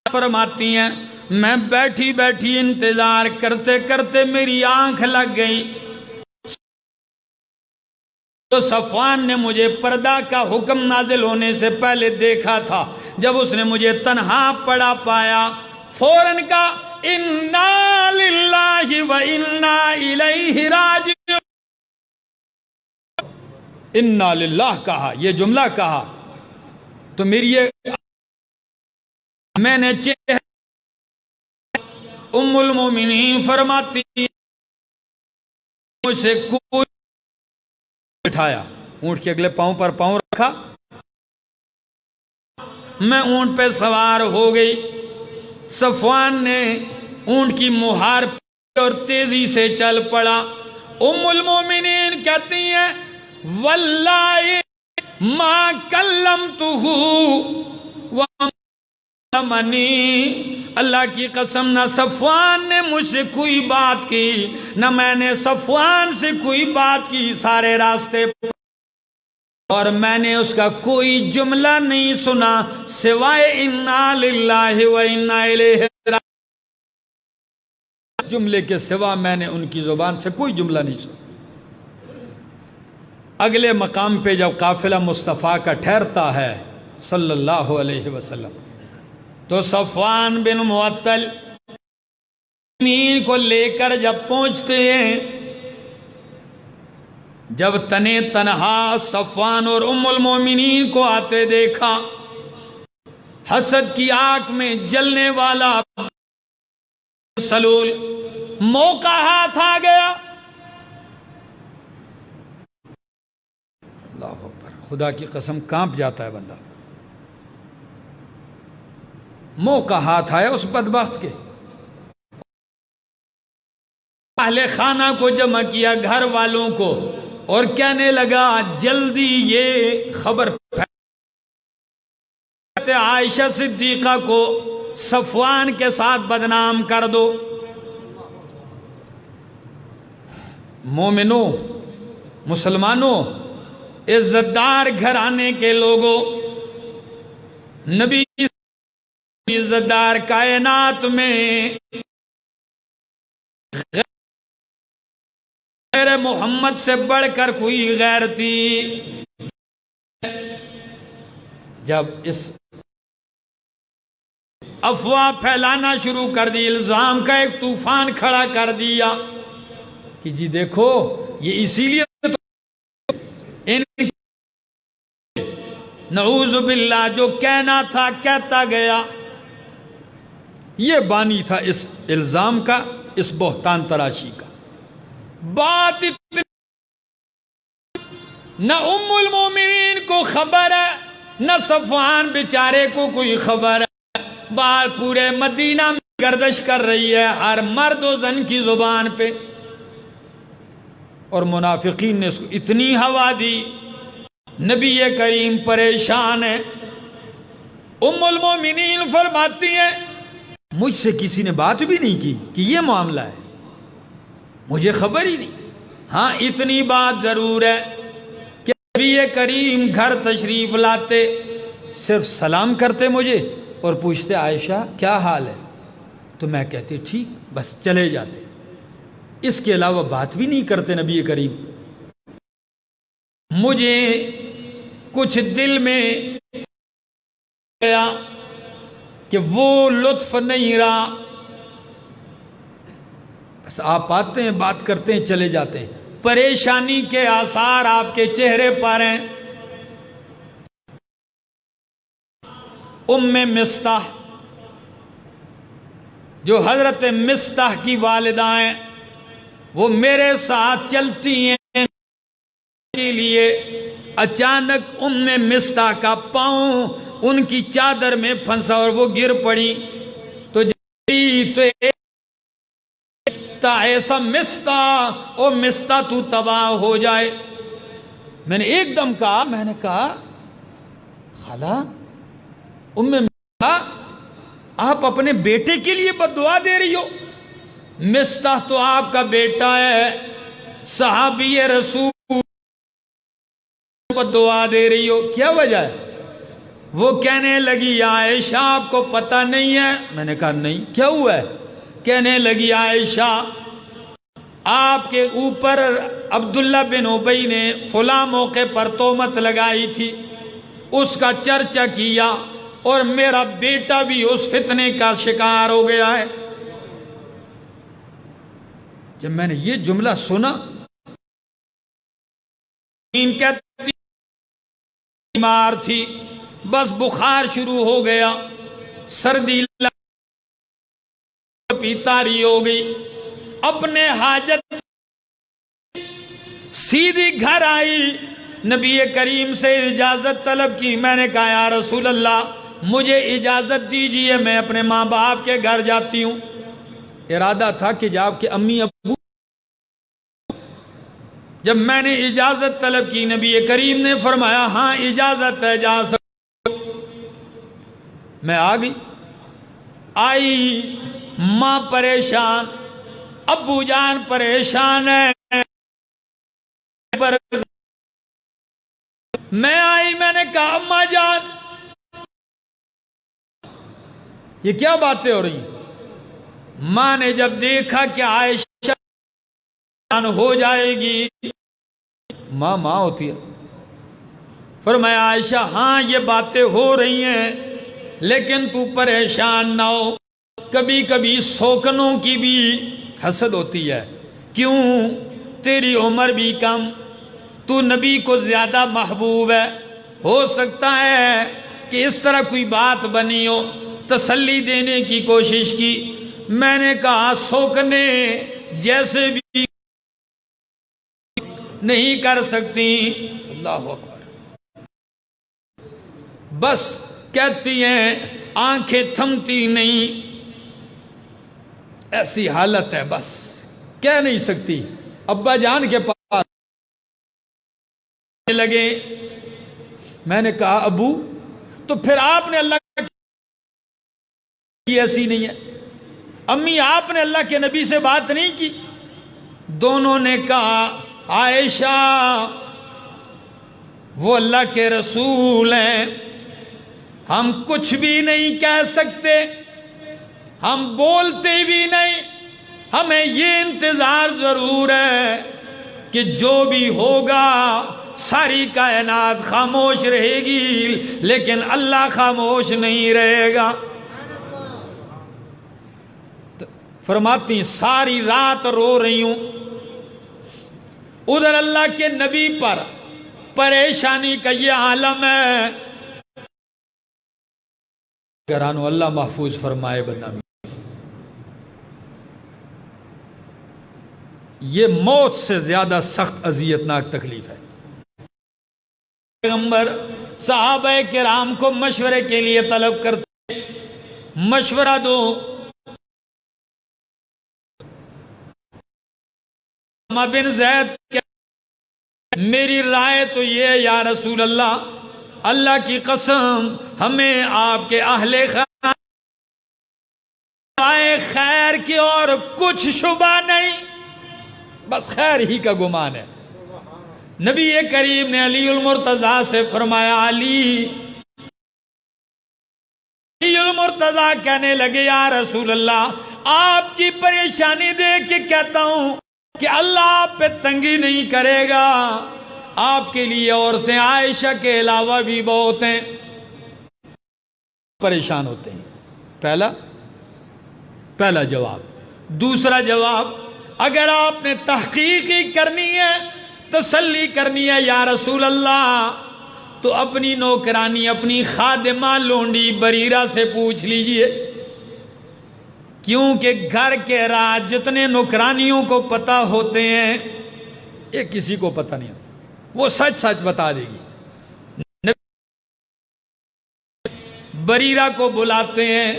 فرماتی ہیں میں بیٹھی بیٹھی انتظار کرتے کرتے میری آنکھ لگ گئی، تو صفوان نے مجھے پردہ کا حکم نازل ہونے سے پہلے دیکھا تھا۔ جب اس نے مجھے تنہا پڑا پایا، فوراً کہا اِنَّا لِلَّهِ وَإِنَّا إِلَيْهِ رَاجِعُونَ۔ اِنَّا لِلَّهِ کہا، یہ جملہ کہا تو میری میں نے ام المومنین فرماتی مجھ سے کوئی بٹھایا، اونٹ کے اگلے پاؤں پر پاؤں رکھا، میں اونٹ پہ سوار ہو گئی. صفوان نے اونٹ کی مہار اور تیزی سے چل پڑا. ام المومنین کہتی ہیں واللہ ما کلمتہ ومنی، اللہ کی قسم نہ صفوان نے مجھ سے کوئی بات کی نہ میں نے صفوان سے کوئی بات کی سارے راستے، اور میں نے اس کا کوئی جملہ نہیں سنا سوائے انا للہ و انا الیہ راجعون. جملے کے سوا میں نے ان کی زبان سے کوئی جملہ نہیں سنا. اگلے مقام پہ جب قافلہ مصطفیٰ کا ٹھہرتا ہے صلی اللہ علیہ وسلم، تو صفوان بن معطل کو لے کر جب پہنچتے ہیں، جب تنے تنہا صفوان اور ام المومنین کو آتے دیکھا، حسد کی آگ میں جلنے والا سلول، موقع ہاتھ آ گیا. اللہ اکبر، خدا کی قسم کانپ جاتا ہے بندہ. موقع ہاتھ آیا اس بدبخت کے. اہل خانہ کو جمع کیا، گھر والوں کو، اور کہنے لگا جلدی یہ خبر عائشہ صدیقہ کو صفوان کے ساتھ بدنام کر دو. مومنوں، مسلمانوں، عزتدار گھرانے کے لوگوں، نبی عزتدار کائنات میں غیر محمد سے بڑھ کر کوئی غیرتی. جب اس افواہ پھیلانا شروع کر دی، الزام کا ایک طوفان کھڑا کر دیا کہ جی دیکھو یہ اسی لیے نعوذ باللہ جو کہنا تھا کہتا گیا. یہ بانی تھا اس الزام کا، اس بہتان تراشی کا. بات اتنی نہ ام المومنین کو خبر ہے نہ صفوان بیچارے کو کوئی خبر ہے. بات پورے مدینہ میں گردش کر رہی ہے، ہر مرد و زن کی زبان پہ. اور منافقین نے اس کو اتنی ہوا دی، نبی کریم پریشان ہے. ام المومنین فرماتی ہیں مجھ سے کسی نے بات بھی نہیں کی کہ یہ معاملہ ہے، مجھے خبر ہی نہیں. ہاں اتنی بات ضرور ہے کہ نبی کریم گھر تشریف لاتے، صرف سلام کرتے مجھے اور پوچھتے عائشہ کیا حال ہے، تو میں کہتی ٹھیک، بس چلے جاتے. اس کے علاوہ بات بھی نہیں کرتے نبی کریم. مجھے کچھ دل میں گیا کہ وہ لطف نہیں رہا. بس آپ آتے ہیں، بات کرتے ہیں، چلے جاتے ہیں. پریشانی کے آثار آپ کے چہرے پر ہیں. ام مستح جو حضرت مستح کی والدہ ہیں، وہ میرے ساتھ چلتی ہیں کے لیے. اچانک ام مستح کا پاؤں ان کی چادر میں پھنسا اور وہ گر پڑی. تو ایسا مستح، او مستح تو تباہ ہو جائے. میں نے ایک دم کہا، میں نے کہا خالہ ام مستح آپ اپنے بیٹے کے لیے بد دعا دے رہی ہو؟ مستح تو آپ کا بیٹا ہے، صحابی رسول، بد دعا دے رہی ہو، کیا وجہ ہے؟ وہ کہنے لگی عائشہ آپ کو پتہ نہیں ہے. میں نے کہا نہیں، کیا ہوا ہے؟ کہنے لگی عائشہ آپ کے اوپر عبداللہ بن ابی نے فلاں موقع پر تہمت لگائی تھی، اس کا چرچا کیا اور میرا بیٹا بھی اس فتنے کا شکار ہو گیا ہے. جب میں نے یہ جملہ سنا، بیمار تھی، بس بخار شروع ہو گیا، سردی پیتاری ہو گئی. اپنے حاجت سیدھی گھر آئی، نبی کریم سے اجازت طلب کی. میں نے کہا یا رسول اللہ مجھے اجازت دیجئے میں اپنے ماں باپ کے گھر جاتی ہوں۔ ارادہ تھا کہ جب کہ امی ابو، جب میں نے اجازت طلب کی نبی کریم نے فرمایا ہاں اجازت ہے، جا سکتے۔ میں آ گئی۔ آئی ماں پریشان، ابو جان پریشان ہے۔ میں آئی، میں نے کہا اماں جان یہ کیا باتیں ہو رہی ہیں؟ ماں نے جب دیکھا کہ عائشہ ہو جائے گی، ماں ہوتی ہے۔ فرمایا عائشہ ہاں یہ باتیں ہو رہی ہیں لیکن تو پریشان نہ ہو، کبھی کبھی سوکنوں کی بھی حسد ہوتی ہے۔ کیوں؟ تیری عمر بھی کم، تو نبی کو زیادہ محبوب ہے، ہو سکتا ہے کہ اس طرح کوئی بات بنی ہو۔ تسلی دینے کی کوشش کی۔ میں نے کہا سوکنے جیسے بھی نہیں کر سکتی۔ اللہ اکبر۔ بس کہتی ہیں آنکھیں تھمتی نہیں، ایسی حالت ہے، بس کہہ نہیں سکتی۔ ابا جان کے پاس لگے۔ میں نے کہا ابو تو پھر آپ نے اللہ کی ایسی نہیں ہے۔ امی آپ نے اللہ کے نبی سے بات نہیں کی؟ دونوں نے کہا عائشہ وہ اللہ کے رسول ہیں، ہم کچھ بھی نہیں کہہ سکتے، ہم بولتے بھی نہیں، ہمیں یہ انتظار ضرور ہے کہ جو بھی ہوگا ساری کائنات خاموش رہے گی لیکن اللہ خاموش نہیں رہے گا۔ فرماتی ساری رات رو رہی ہوں، ادھر اللہ کے نبی پر پریشانی کا یہ عالم ہے۔ گرانو اللہ محفوظ فرمائے بدنامی۔ یہ موت سے زیادہ سخت اذیتناک تکلیف ہے۔ پیغمبر صحابہ کرام کو مشورے کے لیے طلب کرتے، مشورہ دو۔ بن زید میری رائے تو یہ ہے یا رسول اللہ، اللہ کی قسم ہمیں آپ کے اہل خیر کی اور کچھ شبہ نہیں، بس خیر ہی کا گمان ہے۔ نبی کریم نے علی المرتضیٰ سے فرمایا علی المرتضیٰ کہنے لگے یا رسول اللہ آپ کی پریشانی دیکھ کے کہتا ہوں کہ اللہ آپ پہ تنگی نہیں کرے گا، آپ کے لیے عورتیں عائشہ کے علاوہ بھی بہت ہیں۔ پریشان ہوتے ہیں۔ پہلا جواب۔ دوسرا جواب، اگر آپ نے تحقیقی کرنی ہے، تسلی کرنی ہے یا رسول اللہ، تو اپنی نوکرانی اپنی خادمہ لونڈی بریرہ سے پوچھ لیجئے، کیونکہ گھر کے راز جتنے نوکرانیوں کو پتہ ہوتے ہیں یہ کسی کو پتہ نہیں ہوتا، وہ سچ سچ بتا دے گی۔ بریرہ کو بلاتے ہیں،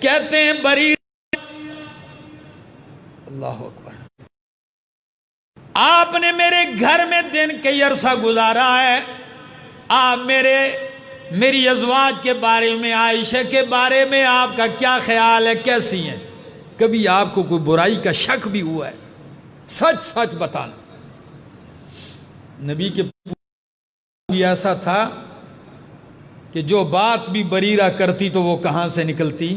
کہتے ہیں بریرہ اللہ اکبر، آپ نے میرے گھر میں دن کئی عرصہ گزارا ہے، آپ میری ازواج کے بارے میں، عائشہ کے بارے میں آپ کا کیا خیال ہے، کیسی ہیں؟ کبھی آپ کو کوئی برائی کا شک بھی ہوا ہے؟ سچ سچ بتانا۔ نبی کے بھی ایسا تھا کہ جو بات بھی بریرہ کرتی تو وہ کہاں سے نکلتی؟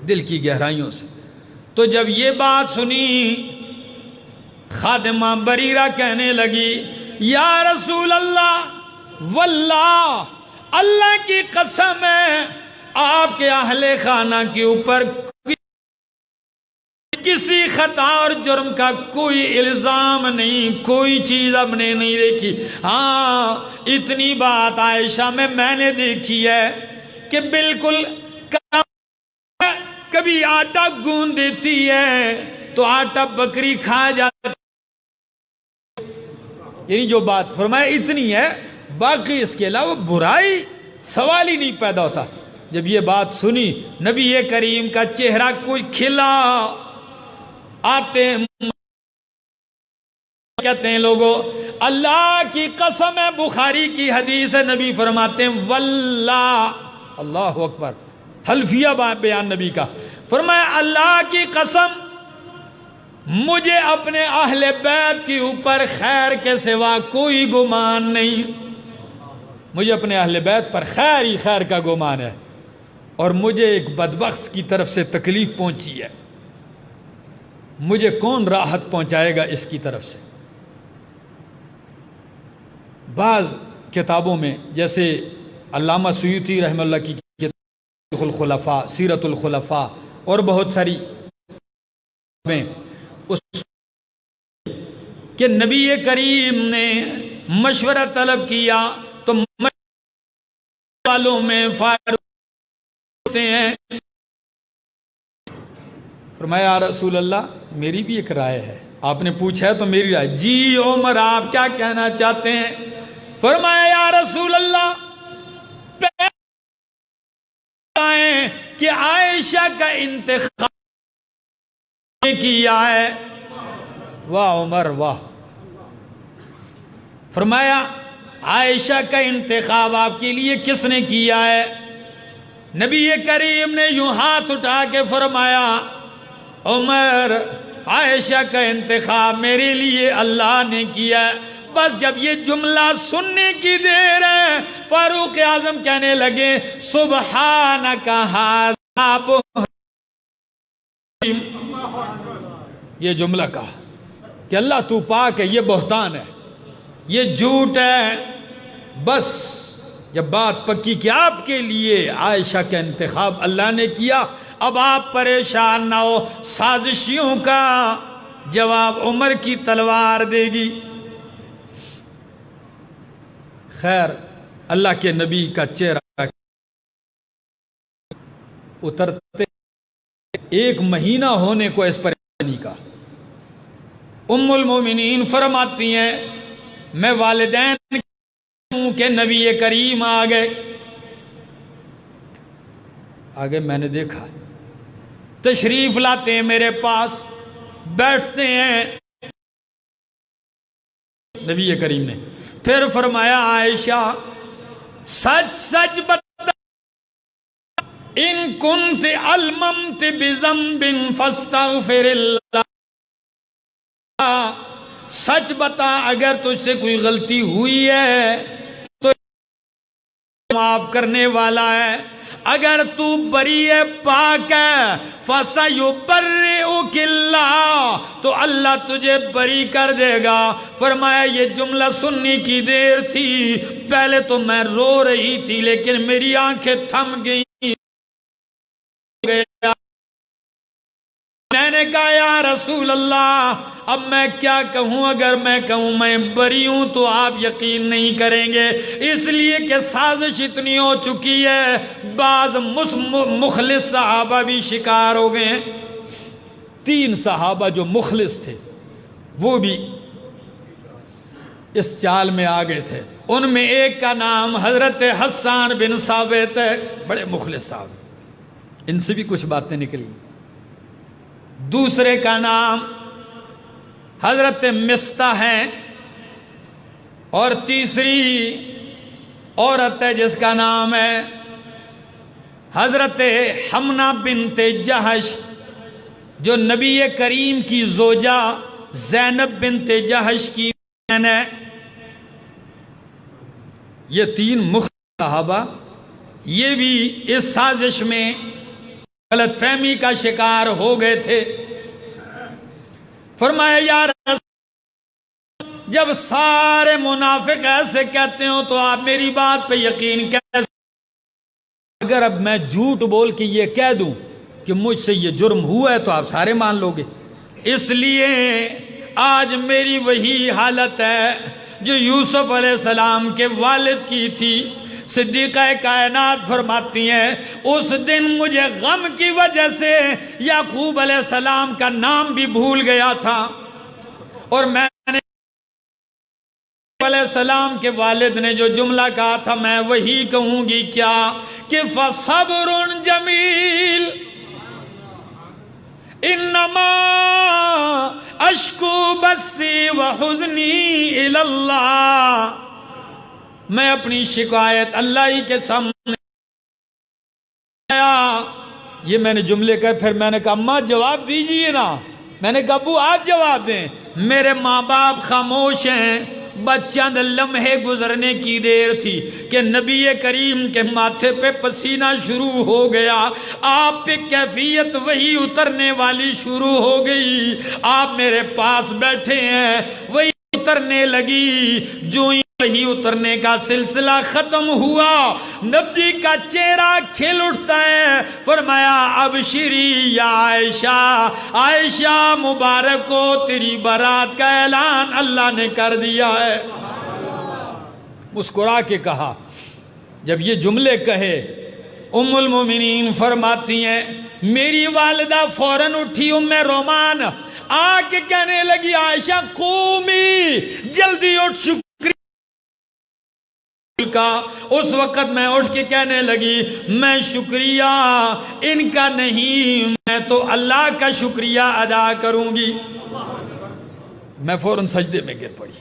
دل کی گہرائیوں سے۔ تو جب یہ بات سنی، خادمہ بریرہ کہنے لگی یا رسول اللہ واللہ اللہ کی قسم ہے آپ کے اہل خانہ کے اوپر کسی خطا اور جرم کا کوئی الزام نہیں، کوئی چیز اب نے نہیں دیکھی۔ ہاں اتنی بات عائشہ میں نے دیکھی ہے کہ بالکل کبھی آٹا گون دیتی ہے تو آٹا بکری کھا جاتا، یعنی جو بات فرمائے اتنی ہے، باقی اس کے علاوہ برائی سوال ہی نہیں پیدا ہوتا۔ جب یہ بات سنی نبی کریم کا چہرہ کوئی کھلا. آتے ہیں کہتے ہیں لوگوں اللہ کی قسم ہے، بخاری کی حدیث ہے، نبی فرماتے ہیں واللہ، اللہ اکبر، حلفیہ بیان نبی کا، فرمایا اللہ کی قسم مجھے اپنے اہل بیت کے اوپر خیر کے سوا کوئی گمان نہیں. مجھے اپنے اہل بیت پر خیر ہی خیر کا گمان ہے، اور مجھے ایک بدبخت کی طرف سے تکلیف پہنچی ہے، مجھے کون راحت پہنچائے گا اس کی طرف سے. بعض کتابوں میں جیسے علامہ سیوطی رحمہ اللہ کی کتاب الخلفاء، سیرت الخلفاء اور بہت ساری کتابیں اس کہ نبی کریم نے مشورہ طلب کیا تو مشورہ والوں میں فاروق ہوتے ہیں. فرمایا یا رسول اللہ میری بھی ایک رائے ہے. آپ نے پوچھا ہے تو میری رائے. جی عمر آپ کیا کہنا چاہتے ہیں؟ فرمایا یا رسول اللہ کہ عائشہ کا انتخاب کیا ہے. واہ عمر واہ. فرمایا عائشہ کا انتخاب آپ کے لیے کس نے کیا ہے؟ نبی کریم نے یوں ہاتھ اٹھا کے فرمایا عمر عائشہ کا انتخاب میرے لیے اللہ نے کیا ہے. بس جب یہ جملہ سننے کی دیر ہے فاروق اعظم کہنے لگے سبحانک ھذا بہتان. یہ جملہ کہا کہ اللہ تو پاک ہے، یہ بہتان ہے، یہ جھوٹ ہے. بس جب بات پکی کہ آپ کے لیے عائشہ کا انتخاب اللہ نے کیا، اب آپ پریشان نہ ہو، سازشیوں کا جواب عمر کی تلوار دے گی. خیر اللہ کے نبی کا چہرہ اترتے ایک مہینہ ہونے کو اس پریشانی کا. ام المومنین فرماتی ہیں میں والدین ہوں کہ نبی کریم آ گئے. آگے میں نے دیکھا تشریف لاتے ہیں میرے پاس، بیٹھتے ہیں. نبی کریم نے پھر فرمایا عائشہ سچ سچ بتا ان کنت علممت بذنب فاستغفر اللہ. سچ بتا اگر تجھ سے کوئی غلطی ہوئی ہے تو معاف کرنے والا ہے، اگر تو بری ہے پاک ہے فَسَيُبَرِّئُكِ اللَّهُ تو اللہ تجھے بری کر دے گا. فرمایا یہ جملہ سننے کی دیر تھی، پہلے تو میں رو رہی تھی لیکن میری آنکھیں تھم گئی. میں نے کہا یا رسول اللہ اب میں کیا کہوں؟ اگر میں کہوں میں بری ہوں تو آپ یقین نہیں کریں گے، اس لیے کہ سازش اتنی ہو چکی ہے. بعض مخلص صحابہ بھی شکار ہو گئے ہیں. 3 صحابہ جو مخلص تھے وہ بھی اس چال میں آ گئے تھے. ان میں ایک کا نام حضرت حسان بن ثابت ہے، بڑے مخلص صاحب، ان سے بھی کچھ باتیں نکلی. دوسرے کا نام حضرت مستح ہیں، اور تیسری عورت ہے جس کا نام ہے حضرت حمنہ بنت جہش، جو نبی کریم کی زوجہ زینب بنت جہش کی بہن ہے. یہ 3 مخلص صحابہ یہ بھی اس سازش میں غلط فہمی کا شکار ہو گئے تھے. فرمایا یار جب سارے منافق ایسے کہتے ہو تو آپ میری بات پہ یقین کیسے؟ اگر اب میں جھوٹ بول کے یہ کہہ دوں کہ مجھ سے یہ جرم ہوا ہے تو آپ سارے مان لو گے. اس لیے آج میری وہی حالت ہے جو یوسف علیہ السلام کے والد کی تھی. صدیقہ کائنات فرماتی ہیں اس دن مجھے غم کی وجہ سے یعقوب علیہ السلام کا نام بھی بھول گیا تھا، اور میں علیہ السلام کے والد نے جو جملہ کہا تھا میں وہی کہوں گی، کیا کہ فَصَبْرٌ جَمِيلٌ انما اشکو بثی وحزنی الی اللہ، میں اپنی شکایت اللہ ہی کے سامنے آیا۔ یہ میں نے جملے کہے، پھر میں نے کہا اماں جواب دیجئے نا، میں نے کہا ابو آپ جواب دیں، میرے ماں باپ خاموش ہیں۔ بس چند لمحے گزرنے کی دیر تھی کہ نبی کریم کے ماتھے پہ پسینہ شروع ہو گیا، آپ پہ کیفیت وہی اترنے والی شروع ہو گئی، آپ میرے پاس بیٹھے ہیں، وہی اترنے لگی۔ جو ہی وہی اترنے کا سلسلہ ختم ہوا، نبی کا چہرہ کھل اٹھتا ہے، فرمایا ابشری یا عائشہ، عائشہ مبارک کو تیری برات کا اعلان اللہ نے کر دیا ہے۔ مسکرا کے کہا۔ جب یہ جملے کہے ام المومنین فرماتی ہیں میری والدہ فوراً اٹھی، ام رومان آ کے کہنے لگی عائشہ قومی، جلدی اٹھ، شکریہ کا۔ اس وقت میں اٹھ کے کہنے لگی میں شکریہ ان کا نہیں، میں تو اللہ کا شکریہ ادا کروں گی۔ میں فوراً سجدے میں گر پڑی۔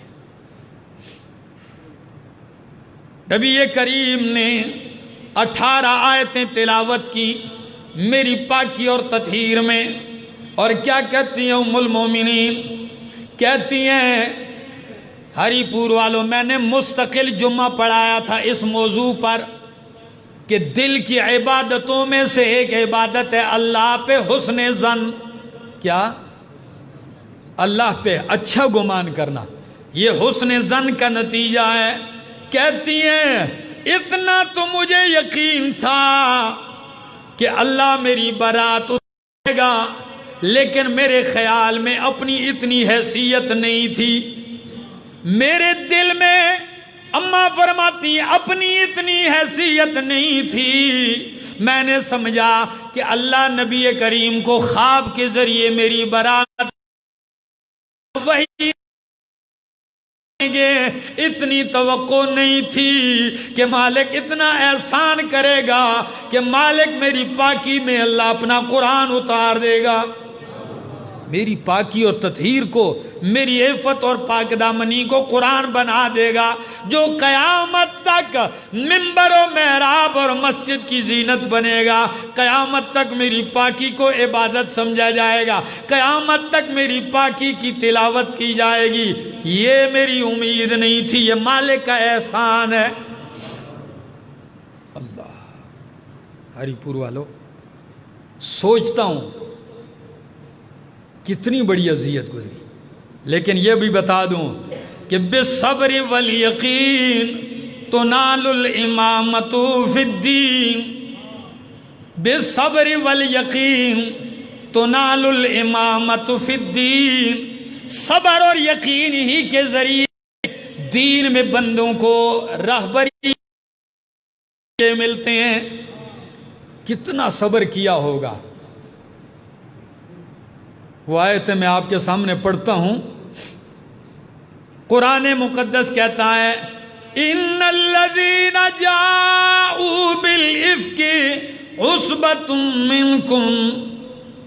نبی کریم نے 18 آیتیں تلاوت کی میری پاکی اور تطہیر میں، اور کیا کہتی ہیں ام المومنین؟ کہتی ہیں ہری پور والوں، میں نے مستقل جمعہ پڑھایا تھا اس موضوع پر کہ دل کی عبادتوں میں سے ایک عبادت ہے اللہ پہ حسن ظن۔ کیا؟ اللہ پہ اچھا گمان کرنا، یہ حسن ظن کا نتیجہ ہے۔ کہتی ہیں اتنا تو مجھے یقین تھا کہ اللہ میری برات اتارے گا، لیکن میرے خیال میں اپنی اتنی حیثیت نہیں تھی، میرے دل میں اماں فرماتی ہیں اپنی اتنی حیثیت نہیں تھی، میں نے سمجھا کہ اللہ نبی کریم کو خواب کے ذریعے میری برات وہی گے، اتنی توقع نہیں تھی کہ مالک اتنا احسان کرے گا کہ مالک میری پاکی میں اللہ اپنا قرآن اتار دے گا، میری پاکی اور تطہیر کو، میری عفت اور پاک دامنی کو قرآن بنا دے گا، جو قیامت تک منبر و محراب اور مسجد کی زینت بنے گا، قیامت تک میری پاکی کو عبادت سمجھا جائے گا، قیامت تک میری پاکی کی تلاوت کی جائے گی۔ یہ میری امید نہیں تھی، یہ مالک کا احسان ہے۔ اللہ، ہری پور والو، سوچتا ہوں کتنی بڑی اذیت گزری، لیکن یہ بھی بتا دوں کہ بالصبر والیقین تنال الامامۃ فی الدین، بالصبر والیقین تنال الامامۃ فی الدین، صبر اور یقین ہی کے ذریعے دین میں بندوں کو رہبری ملتے ہیں۔ کتنا صبر کیا ہوگا۔ وہ آیت میں آپ کے سامنے پڑھتا ہوں، قرآن مقدس کہتا ہے ان الذین جاؤوا بالافک عصبۃ منکم،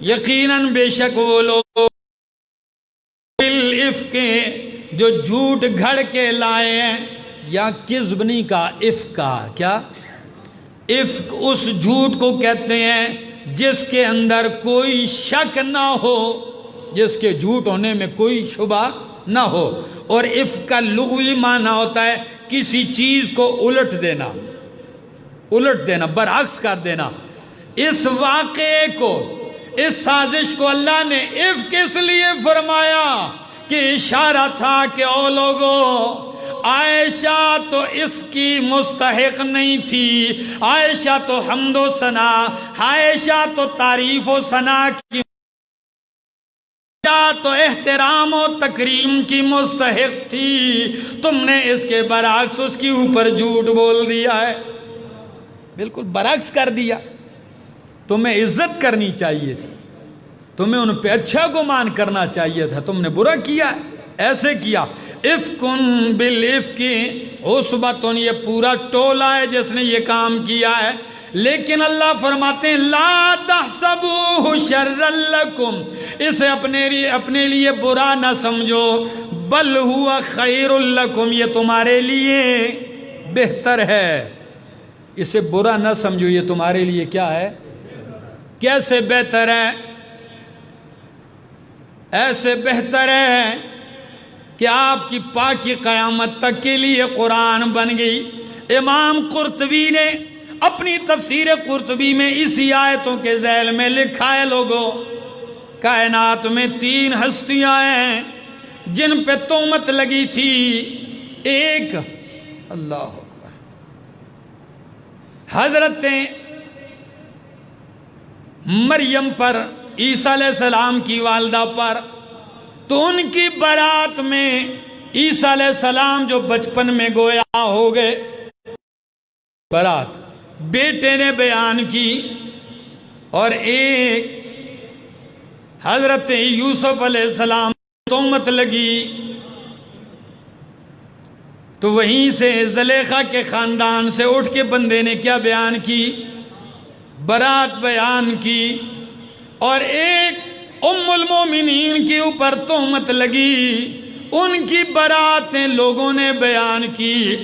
یقیناً بے شک وہ لوگ بالافک جو جھوٹ گھڑ کے لائے ہیں، یا کذب نہیں کہا، افک کا کیا؟ افک اس جھوٹ کو کہتے ہیں جس کے اندر کوئی شک نہ ہو، جس کے جھوٹ ہونے میں کوئی شبہ نہ ہو۔ اور افک کا لغوی معنی ہوتا ہے کسی چیز کو الٹ دینا، الٹ دینا، برعکس کر دینا۔ اس واقعے کو، اس سازش کو اللہ نے افک اس لیے فرمایا کہ اشارہ تھا کہ او لوگو، عائشہ تو اس کی مستحق نہیں تھی، عائشہ تو حمد و ثنا، عائشہ تو تعریف و ثنا کی، تو احترام و تکریم کی مستحق تھی، تم نے اس کے برعکس اس کے اوپر جھوٹ بول دیا ہے، بالکل برعکس کر دیا۔ تمہیں عزت کرنی چاہیے تھی، تمہیں ان پہ اچھا گمان کرنا چاہیے تھا، تم نے برا کیا، ایسے کیا۔ افکن بالافک عصبۃ، یہ پورا ٹولہ ہے جس نے یہ کام کیا ہے. لیکن اللہ فرماتے ہیں لا تحسبوہ شرا لکم، اسے اپنے لیے برا نہ سمجھو، بل ہوا خیر لکم، یہ تمہارے لیے بہتر ہے. اسے برا نہ سمجھو، یہ تمہارے لیے کیا ہے؟ کیسے بہتر ہے؟ ایسے بہتر ہے کہ آپ کی پاکی قیامت تک کے لیے قرآن بن گئی. امام قرطبی نے اپنی تفسیر قرطبی میں اسی آیتوں کے ذیل میں لکھا ہے لوگوں، کائنات میں 3 ہستیاں ہیں جن پہ تہمت لگی تھی. ایک اللہ اکبر، حضرت مریم پر، عیسیٰ علیہ السلام کی والدہ پر. تو ان کی برات میں عیسیٰ علیہ السلام جو بچپن میں گویا ہو گئے، برات بیٹے نے بیان کی. اور ایک حضرت یوسف علیہ السلام تہمت لگی. تو وہیں سے زلیخا کے خاندان سے اٹھ کے بندے نے کیا بیان کی؟ برات بیان کی. اور ایک ام المومنین کے اوپر تہمت لگی، ان کی براتیں لوگوں نے بیان کی.